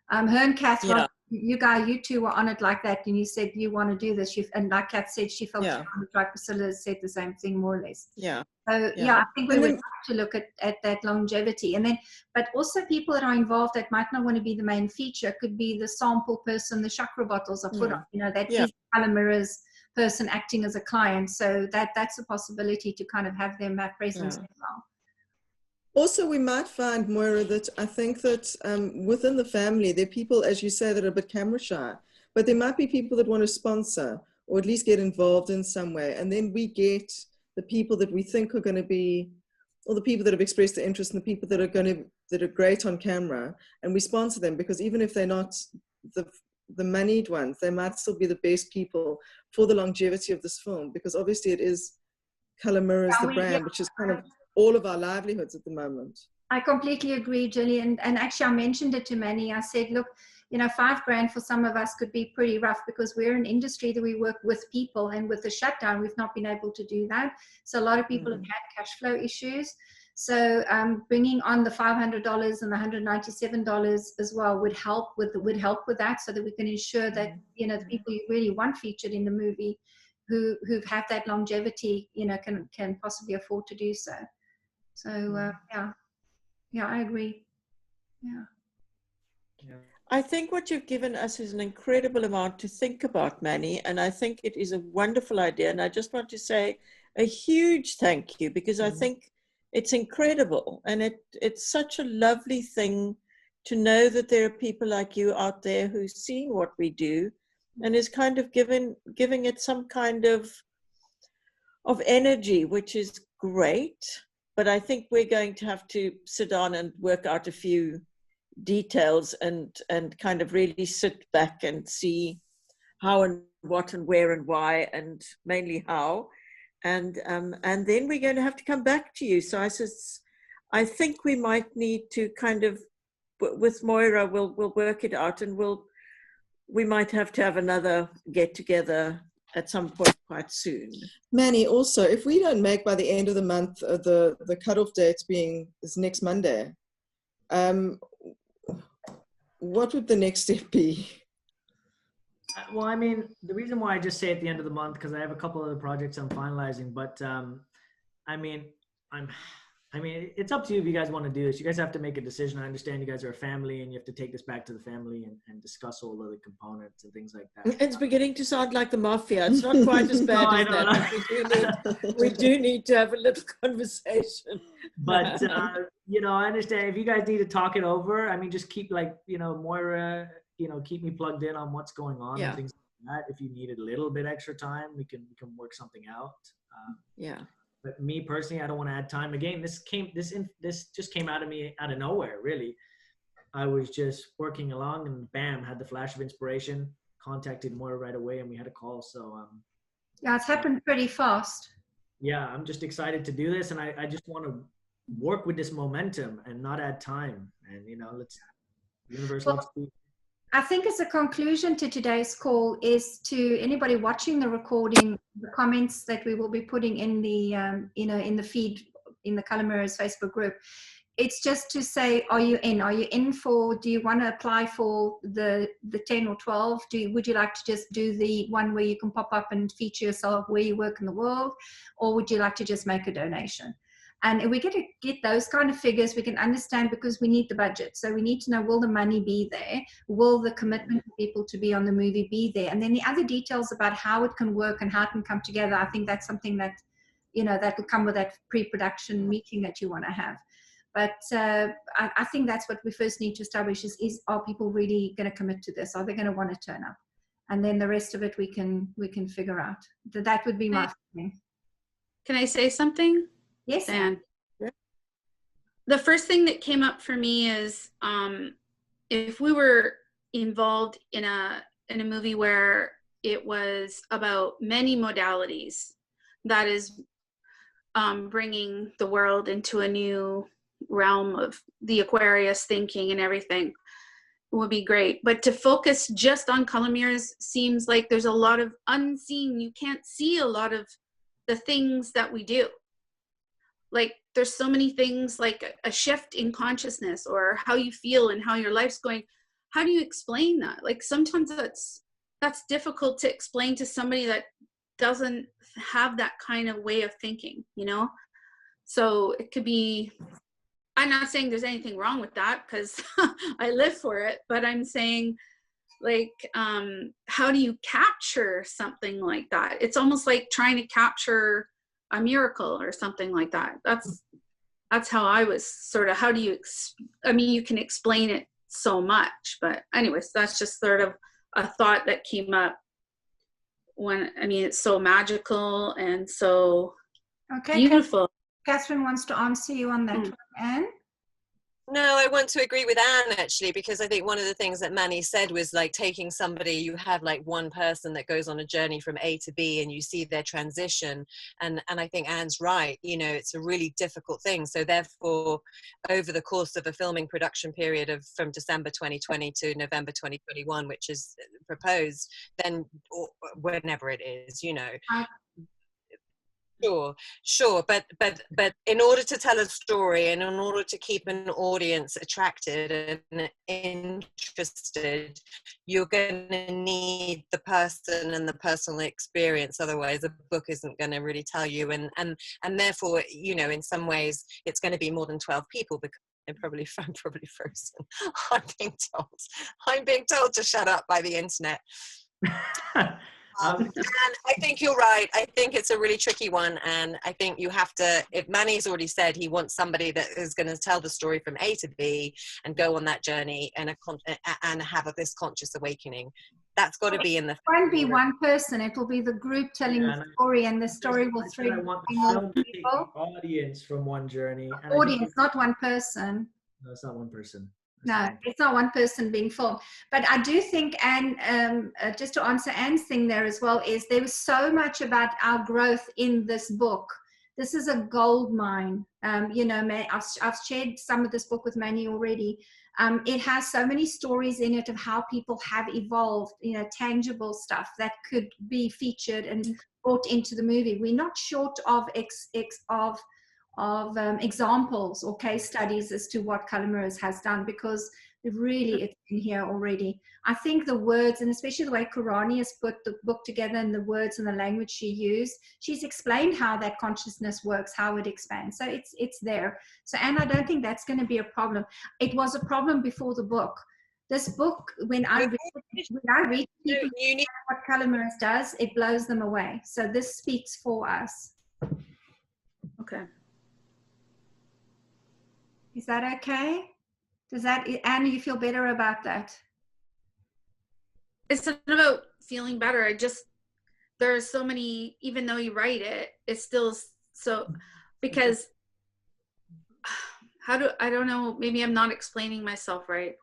Her and Kath you two were on it like that, and you said you want to do this. And like Kat said, she felt Yeah. she wanted to try. Priscilla said the same thing, more or less. Yeah. So Yeah. I think we And would then- have to look at that longevity, and then, but also people that are involved that might not want to be the main feature could be the sample person, the chakra bottles are put on. You know, that Yeah. is color mirrors person acting as a client. So that's a possibility to kind of have them at presence as well. Also, we might find, Moira, that I think that within the family, there are people, as you say, that are a bit camera shy, but there might be people that want to sponsor or at least get involved in some way. And then we get the people that we think are going to be, or the people that have expressed the interest, and the people that are great on camera, and we sponsor them, because even if they're not the moneyed ones, they might still be the best people for the longevity of this film, because obviously it is Color Mirrors, the brand, which is kind of all of our livelihoods at the moment. I completely agree, Julie. And actually, I mentioned it to Manny. I said, look, you know, $5,000 for some of us could be pretty rough, because we're an industry that we work with people, and with the shutdown, we've not been able to do that. So a lot of people have had cash flow issues. So bringing on the $500 and the $197 as well would help with that, so that we can ensure that, you know, the people you really want featured in the movie who've had that longevity, you know, can possibly afford to do so. So yeah, I agree. Yeah. I think what you've given us is an incredible amount to think about, Manny, and I think it is a wonderful idea. And I just want to say a huge thank you, because I think it's incredible, and it's such a lovely thing to know that there are people like you out there who's seeing what we do, and is kind of giving it some kind of energy, which is great. But I think we're going to have to sit down and work out a few details and kind of really sit back and see how and what and where and why, and mainly how, and then we're going to have to come back to you. So I think we might need to kind of, with Moira, we'll work it out, and we might have to have another get together at some point quite soon. Manny, also, if we don't make by the end of the month, the cutoff date is next Monday, what would the next step be? Well, I mean, the reason why I just say at the end of the month, because I have a couple other projects I'm finalizing, but I mean, it's up to you if you guys want to do this. You guys have to make a decision. I understand you guys are a family, and you have to take this back to the family and discuss all of the components and things like that. It's beginning to sound like the mafia. It's not quite as bad as that. We do need to have a little conversation. But, you know, I understand if you guys need to talk it over. I mean, just keep, like, you know, Moira, you know, keep me plugged in on what's going on and things like that. If you needed a little bit extra time, we can work something out. But me personally, I don't want to add time. Again, this just came out of me out of nowhere, really. I was just working along, and bam, had the flash of inspiration, contacted Moira right away, and we had a call. So yeah, it's happened pretty fast. Yeah, I'm just excited to do this, and I just want to work with this momentum and not add time. And, you know, universe loves to. I think as a conclusion to today's call is to anybody watching the recording, the comments that we will be putting in the, you know, in the feed, in the Color Mirrors Facebook group. It's just to say, are you in? Are you in for, do you want to apply for the 10 or 12? Would you like to just do the one where you can pop up and feature yourself where you work in the world? Or would you like to just make a donation? And if we get those kind of figures, we can understand, because we need the budget. So we need to know, will the money be there? Will the commitment for people to be on the movie be there? And then the other details about how it can work and how it can come together, I think that's something that, you know, that will come with that pre-production meeting that you want to have. But I think that's what we first need to establish is are people really going to commit to this? Are they going to want to turn up? And then the rest of it we can figure out. That would be my feeling. Can I say something? Yes. And the first thing that came up for me is if we were involved in a movie where it was about many modalities, that is bringing the world into a new realm of the Aquarius thinking and everything, would be great. But to focus just on color mirrors seems like there's a lot of unseen. You can't see a lot of the things that we do. Like there's so many things, like a shift in consciousness or how you feel and how your life's going. how do you explain that? Like sometimes that's difficult to explain to somebody that doesn't have that kind of way of thinking, you know? So it could be, I'm not saying there's anything wrong with that because I live for it, but I'm saying like, how do you capture something like that? It's almost like trying to capture a miracle or something like that. That's how I was sort of, how do you, I mean, you can explain it so much, but anyways, that's just sort of a thought that came up when, I mean, it's so magical and so beautiful. Catherine wants to answer you on that one, Anne. No, I want to agree with Anne actually, because I think one of the things that Manny said was like taking somebody, you have like one person that goes on a journey from A to B and you see their transition. And I think Anne's right, you know, it's a really difficult thing. So therefore, over the course of a filming production period of from December 2020 to November 2021, which is proposed, then whenever it is, you know. Sure, but in order to tell a story and in order to keep an audience attracted and interested, you're going to need the person and the personal experience. Otherwise, the book isn't going to really tell you. And therefore, you know, in some ways, it's going to be more than 12 people because I'm probably frozen. I'm being told to shut up by the internet. And I think you're right. I think it's a really tricky one, and I think you have to, if Manny's already said he wants somebody that is going to tell the story from A to B and go on that journey and have this conscious awakening, that's got to be in the. It won't be one person, it will be the group telling the story, and the story will thread more people. Audience from one journey. And audience, not one person. No, it's not one person. No, it's not one person being filmed. But I do think, and just to answer Anne's thing there as well, is there was so much about our growth in this book. This is a gold mine. You know, I've shared some of this book with Manny already. It has so many stories in it of how people have evolved, you know, tangible stuff that could be featured and brought into the movie. We're not short of examples or case studies as to what Color Mirrors has done, because really it's in here already. I think the words, and especially the way Kurani has put the book together and the words and the language she used, she's explained how that consciousness works, how it expands. So it's there. So, Anne, I don't think that's going to be a problem. It was a problem before the book. This book, when I read people what Color Mirrors does, it blows them away. So this speaks for us. Okay. Is that okay? Does that, Anne, you feel better about that? It's not about feeling better. There's so many, even though you write it, it's still so, because I don't know, maybe I'm not explaining myself right.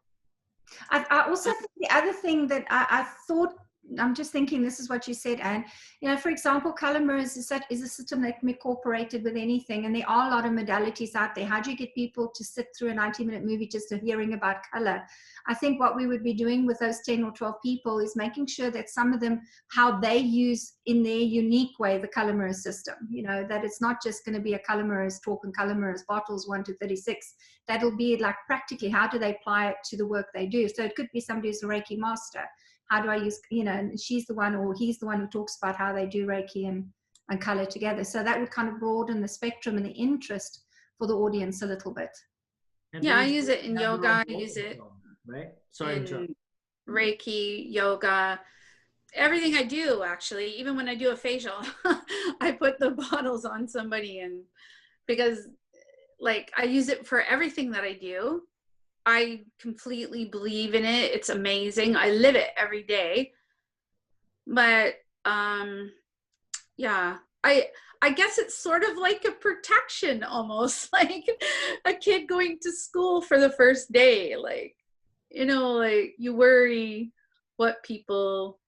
I also think the other thing that I thought, I'm just thinking, this is what you said, Anne. You know, for example, Color Mirrors is a system that can be incorporated with anything, and there are a lot of modalities out there. How do you get people to sit through a 90-minute movie just hearing about color? I think what we would be doing with those 10 or 12 people is making sure that some of them, how they use in their unique way the Color Mirrors system. You know, that it's not just going to be a Color Mirrors talk and Color Mirrors bottles 1 to 36. That'll be like practically how do they apply it to the work they do. So it could be somebody who's a Reiki master. How do I use, you know, and she's the one or he's the one who talks about how they do Reiki and color together. So that would kind of broaden the spectrum and the interest for the audience a little bit. Yeah, I use it in yoga. I use it right? Sorry, in Reiki, yoga, everything I do actually. Even when I do a facial, I put the bottles on somebody, and because like I use it for everything that I do. I completely believe in it. It's amazing. I live it every day. But yeah, I guess it's sort of like a protection almost, like a kid going to school for the first day. Like, you know, like you worry what people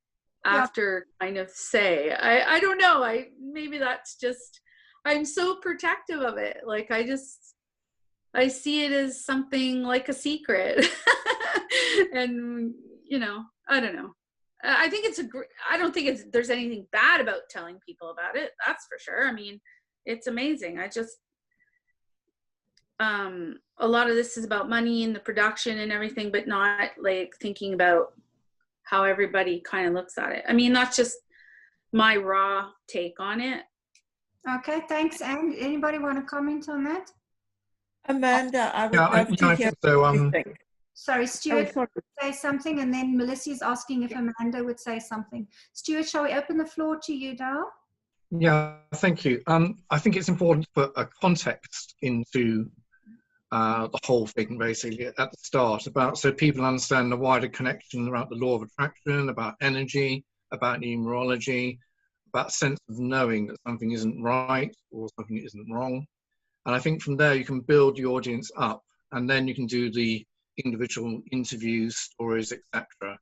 after kind of say. I don't know. Maybe that's just, I'm so protective of it. Like I see it as something like a secret. And, you know, I don't know. I think I don't think there's anything bad about telling people about it. That's for sure. I mean, it's amazing. a lot of this is about money and the production and everything, but not like thinking about how everybody kind of looks at it. I mean, that's just my raw take on it. Okay, thanks. And anybody want to comment on that? Amanda, I would Yeah, love to I hear think so. what you think. Sorry, Oh, Stuart, sorry. say something, and then Melissa's asking if Amanda would say something. Stuart, shall we open the floor to you, Dal? Yeah, thank you. I think it's important to put a context into the whole thing, basically, at the start, about so people understand the wider connection about the law of attraction, about energy, about numerology, about sense of knowing that something isn't right or something isn't wrong. And I think from there you can build the audience up, and then you can do the individual interviews, stories, etc.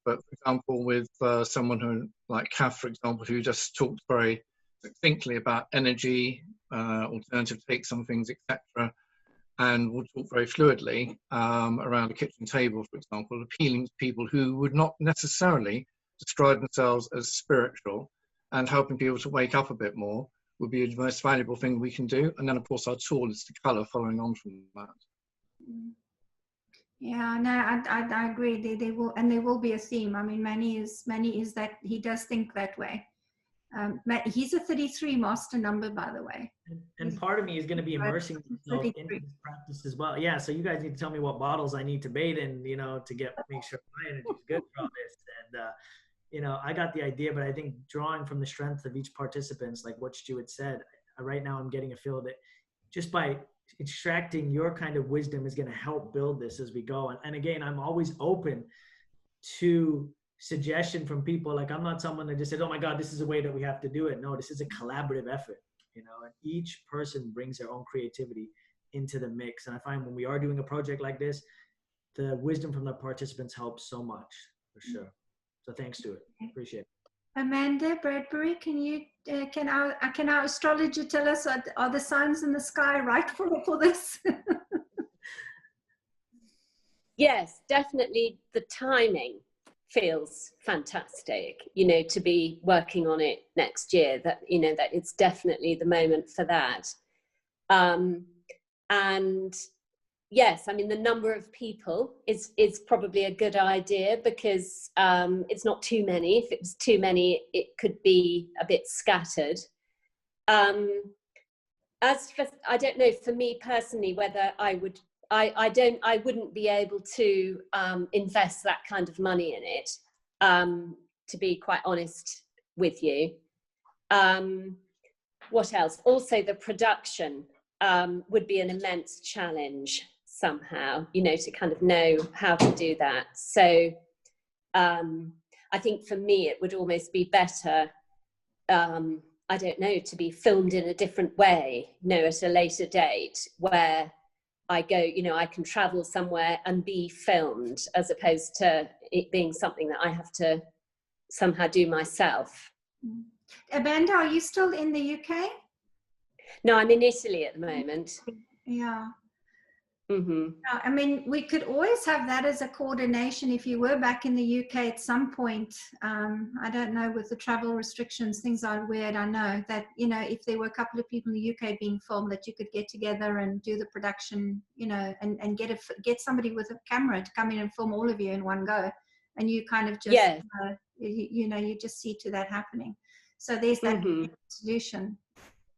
But for example, with someone who, like Kath, for example, who just talked very succinctly about energy, alternative takes on things, etc., and will talk very fluidly around a kitchen table, for example, appealing to people who would not necessarily describe themselves as spiritual, and helping people to wake up a bit more would be the most valuable thing we can do. And then, of course, our tool is the colour following on from that. Yeah, no, I agree. They will, and there will be a theme. I mean, Manny is that he does think that way. He's a 33 master number, by the way. And part of me is going to be immersing myself into this practice as well. Yeah, so you guys need to tell me what bottles I need to bathe in, you know, to make sure my energy is good for all this. And you know, I got the idea, but I think drawing from the strength of each participant, like what Stuart said, right now I'm getting a feel that just by extracting your kind of wisdom is going to help build this as we go. And again, I'm always open to suggestion from people. Like, I'm not someone that just said, oh my God, this is a way that we have to do it. No, this is a collaborative effort, you know, and each person brings their own creativity into the mix. And I find when we are doing a project like this, the wisdom from the participants helps so much, for sure. So thanks to it. Appreciate it. Amanda Bradbury, can you can our astrologer tell us, are the signs in the sky right for this? Yes, definitely. The timing feels fantastic, you know, to be working on it next year, that, you know, that it's definitely the moment for that. And yes, I mean, the number of people is probably a good idea, because it's not too many. If it was too many, it could be a bit scattered. As for, I don't know, for me personally, whether I wouldn't be able to invest that kind of money in it, to be quite honest with you. What else? Also, the production would be an immense challenge somehow, you know, to kind of know how to do that. So I think for me, it would almost be better, I don't know, to be filmed in a different way, you know, at a later date, where I go, you know, I can travel somewhere and be filmed, as opposed to it being something that I have to somehow do myself. Amanda, are you still in the UK? No, I'm in Italy at the moment. Yeah. Mm-hmm. I mean, we could always have that as a coordination if you were back in the UK at some point. I don't know, with the travel restrictions, things are weird. I know that, you know, if there were a couple of people in the UK being filmed, that you could get together and do the production, you know, and get somebody with a camera to come in and film all of you in one go. And you kind of just, yes. You know, you just see to that happening. So there's that solution.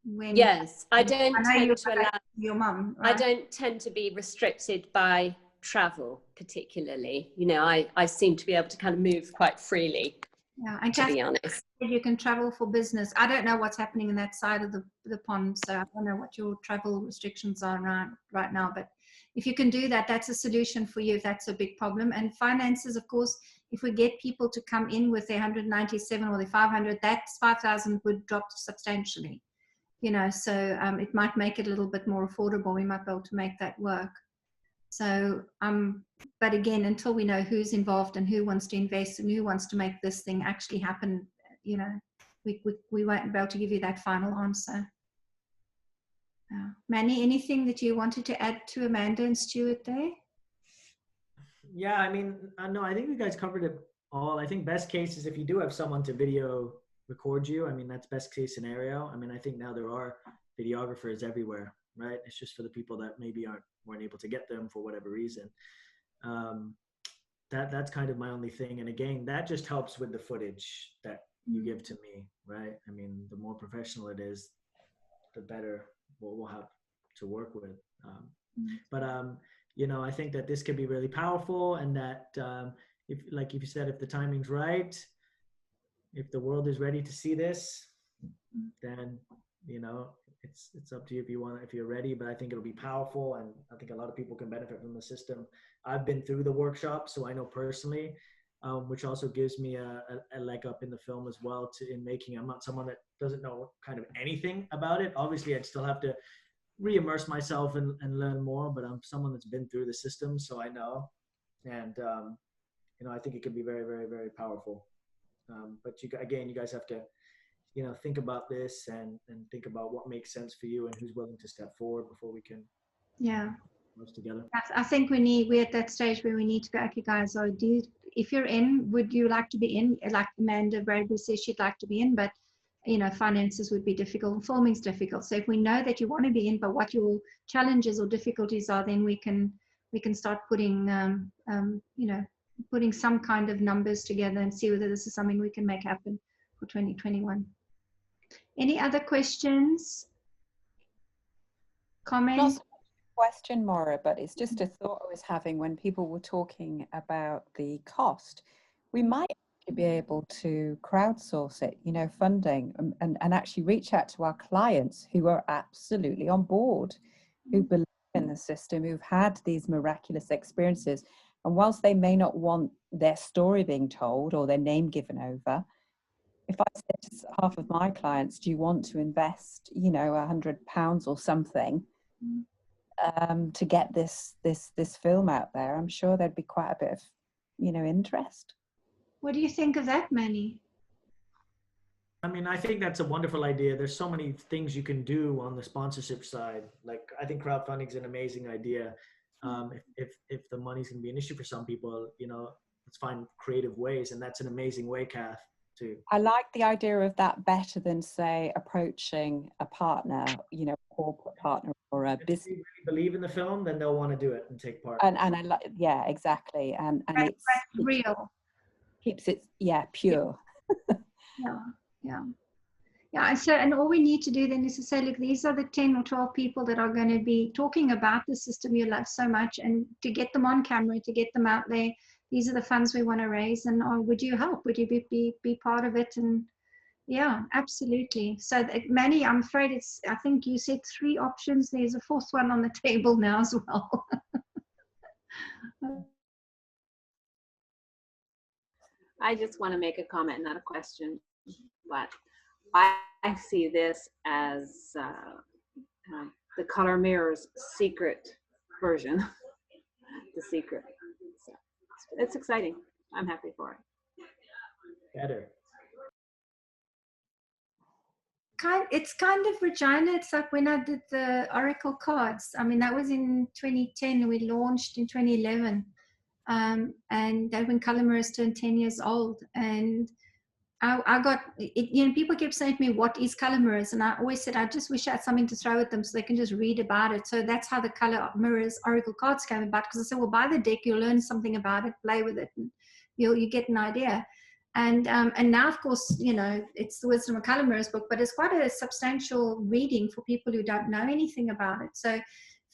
When yes, I don't tend to allow your mum, right? I don't tend to be restricted by travel particularly. You know, I seem to be able to kind of move quite freely. Yeah, and to be honest, you can travel for business. I don't know what's happening in that side of the pond, so I don't know what your travel restrictions are right now. But if you can do that, that's a solution for you if that's a big problem. And finances, of course, if we get people to come in with their 197 or their 500, that 5,000 would drop substantially. You know, so it might make it a little bit more affordable. We might be able to make that work. So, but again, until we know who's involved and who wants to invest and who wants to make this thing actually happen, you know, we won't be able to give you that final answer. Manny, anything that you wanted to add to Amanda and Stuart there? Yeah, I mean, no, I think you guys covered it all. I think best case is if you do have someone to video record you. I mean, that's best case scenario. I mean, I think now there are videographers everywhere, right? It's just for the people that maybe weren't able to get them for whatever reason. That's kind of my only thing. And again, that just helps with the footage that you give to me, right? I mean, the more professional it is, the better we'll have to work with. But you know, I think that this could be really powerful, and that if, like you said, if the timing's right, if the world is ready to see this, then, you know, it's up to you if you're ready. But I think it'll be powerful, and I think a lot of people can benefit from the system. I've been through the workshop, so I know personally, which also gives me a leg up in the film as well. In making, I'm not someone that doesn't know kind of anything about it. Obviously, I'd still have to re-immerse myself and learn more, but I'm someone that's been through the system, so I know. And you know, I think it could be very, very, very powerful. But you guys have to, you know, think about this and think about what makes sense for you and who's willing to step forward before we can work together. I think we're at that stage where we need to go, okay guys, so if you're in, would you like to be in? Like Amanda Bradbury says she'd like to be in, but you know, finances would be difficult, filming's difficult. So if we know that you want to be in, but what your challenges or difficulties are, then we can start putting you know, putting some kind of numbers together and see whether this is something we can make happen for 2021. Any other questions? Comments? Not so much a question, Maura, but it's just a thought I was having when people were talking about the cost. We might actually be able to crowdsource it, you know, funding, and actually reach out to our clients who are absolutely on board, who believe in the system, who've had these miraculous experiences. And whilst they may not want their story being told or their name given over, if I said to half of my clients, do you want to invest, you know, £100 or something to get this film out there, I'm sure there'd be quite a bit of, you know, interest. What do you think of that, Manny? I mean, I think that's a wonderful idea. There's so many things you can do on the sponsorship side. Like, I think crowdfunding is an amazing idea. If the money's going to be an issue for some people, you know, let's find creative ways, and that's an amazing way, Kath. I like the idea of that better than, say, approaching a partner, you know, a corporate partner or a business. If you really believe in the film, then they'll want to do it and take part. And I like, yeah, exactly. And it's real. Keeps it, yeah, pure. Yeah. So, and all we need to do then is to say, look, these are the 10 or 12 people that are going to be talking about the system you love so much, and to get them on camera, to get them out there. These are the funds we want to raise, and would you help? Would you be part of it? And yeah, absolutely. So Manny, I'm afraid I think you said 3 options. There's a 4th one on the table now as well. I just want to make a comment, not a question, but I see this as the Color Mirror's secret version. The secret. So it's exciting. I'm happy for it. Better. It's kind of Regina. It's like when I did the Oracle cards. I mean, that was in 2010. We launched in 2011. And that when Color Mirrors turned 10 years old. And I got, you know, people kept saying to me, what is Color Mirrors? And I always said, I just wish I had something to throw at them so they can just read about it. So that's how the Color Mirrors Oracle cards came about. Because I said, well, buy the deck, you'll learn something about it, play with it, and you get an idea. And now, of course, you know, it's the Wisdom of Color Mirrors book, but it's quite a substantial reading for people who don't know anything about it. So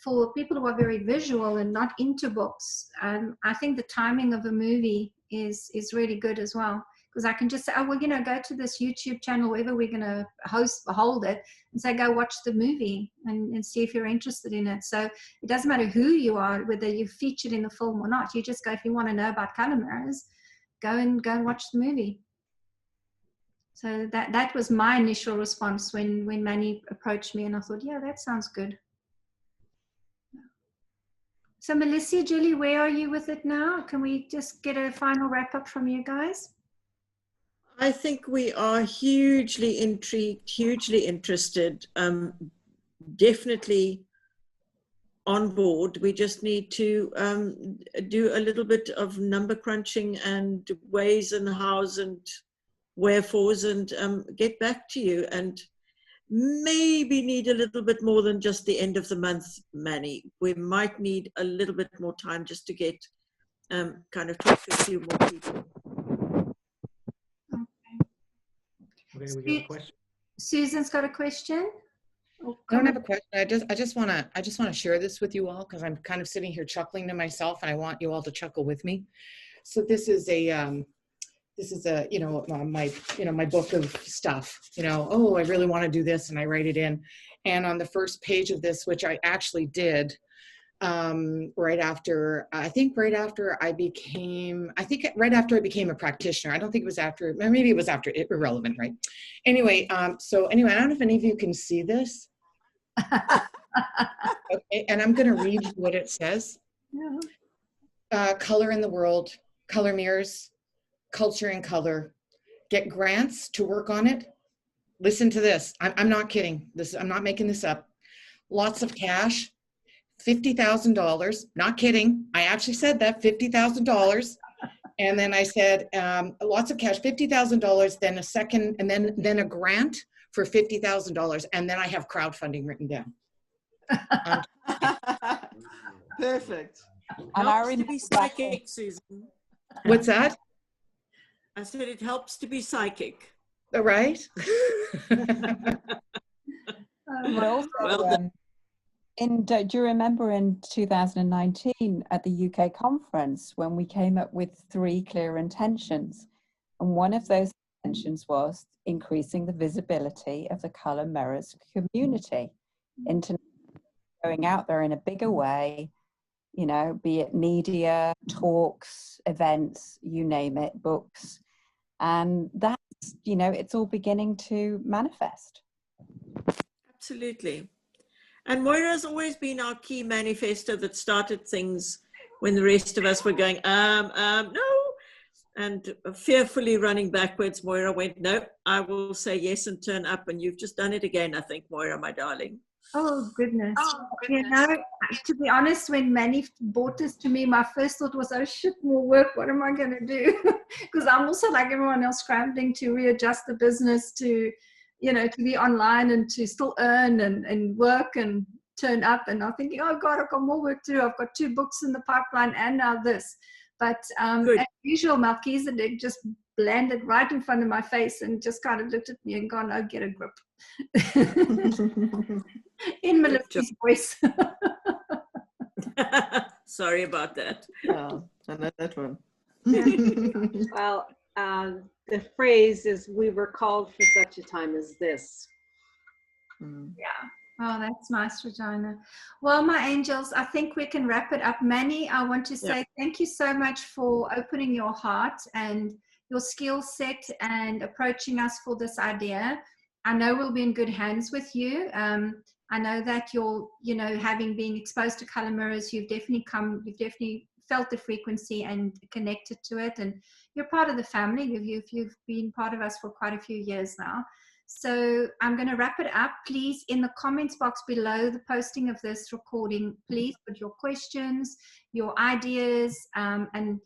for people who are very visual and not into books, I think the timing of a movie is really good as well. Because I can just say, oh, well, you know, go to this YouTube channel, wherever we're going to hold it, and say, go watch the movie and see if you're interested in it. So it doesn't matter who you are, whether you're featured in the film or not. You just go, if you want to know about Color Mirrors, go and watch the movie. So that was my initial response when Manny approached me, and I thought, yeah, that sounds good. So Melissa, Julie, where are you with it now? Can we just get a final wrap up from you guys? I think we are hugely intrigued, hugely interested, definitely on board. We just need to do a little bit of number crunching and ways and hows and wherefores, and get back to you. And maybe need a little bit more than just the end of the month, Manny. We might need a little bit more time just to get kind of talk to a few more people. Okay, we got a question. Susan's got a question. I don't have a question. I just want to share this with you all because I'm kind of sitting here chuckling to myself, and I want you all to chuckle with me. So this is a my book of stuff. Oh, I really want to do this, and I write it in. And on the first page of this, which I actually did right after I became a practitioner. I don't think it was after, maybe it was after, irrelevant, right? Anyway, I don't know if any of you can see this. Okay, and I'm going to read you what it says. Color in the world, color mirrors, culture and color. Get grants to work on it. Listen to this. I'm not kidding. I'm not making this up. Lots of cash. $50,000. Not kidding. I actually said that, $50,000. And then I said, lots of cash, $50,000, then a second, and then a grant for $50,000. And then I have crowdfunding written down. Perfect. And helps to be psychic, Susan. What's that? I said it helps to be psychic. All right. Do you remember in 2019 at the UK conference when we came up with 3 clear intentions? And one of those intentions was increasing the visibility of the Colour Mirrors community, into going out there in a bigger way, be it media, talks, events, you name it, books. And that's, it's all beginning to manifest. Absolutely. And Moira's always been our key manifestor that started things when the rest of us were going, no. And fearfully running backwards, Moira went, no, I will say yes and turn up. And you've just done it again, I think, Moira, my darling. Oh, goodness. To be honest, when Manny brought this to me, my first thought was, oh, shit, more work. What am I going to do? Because I'm also like everyone else scrambling to readjust the business to be online and to still earn and work and turn up. And I'm thinking, oh, God, I've got more work to do. I've got 2 books in the pipeline and now this. But as usual, Melchizedek just landed right in front of my face and just kind of looked at me and gone, oh, get a grip. In Melissa's voice. Sorry about that. Oh, I know that one. Well, the phrase is, we were called for such a time as this. Yeah. Oh, that's nice, Regina. Well, my angels, I think we can wrap it up. Manny, I want to say thank you so much for opening your heart and your skill set and approaching us for this idea. I know we'll be in good hands with you. I know that you're, having been exposed to Colour Mirrors, you've definitely felt the frequency and connected to it, and you're part of the family. You've been part of us for quite a few years now. So I'm going to wrap it up. Please, in the comments box below the posting of this recording, please put your questions, your ideas, and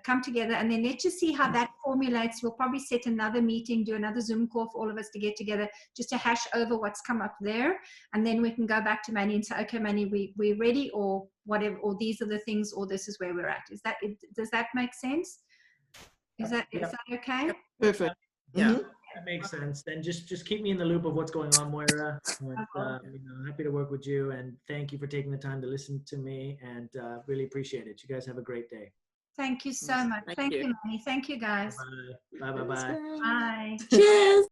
come together, and then let's just see how that formulates. We'll probably set another meeting, do another Zoom call for all of us to get together, just to hash over what's come up there, and then we can go back to Manny and say, okay, Manny, we're ready, or whatever, or these are the things, or this is where we're at. Does that make sense? Is that okay? Perfect. Yeah. That makes sense. Then just keep me in the loop of what's going on, Moira. And, happy to work with you, and thank you for taking the time to listen to me, and really appreciate it. You guys have a great day. Thank you so much. Thank you, Manny. Thank you, guys. Bye. Bye. Bye. Cheers.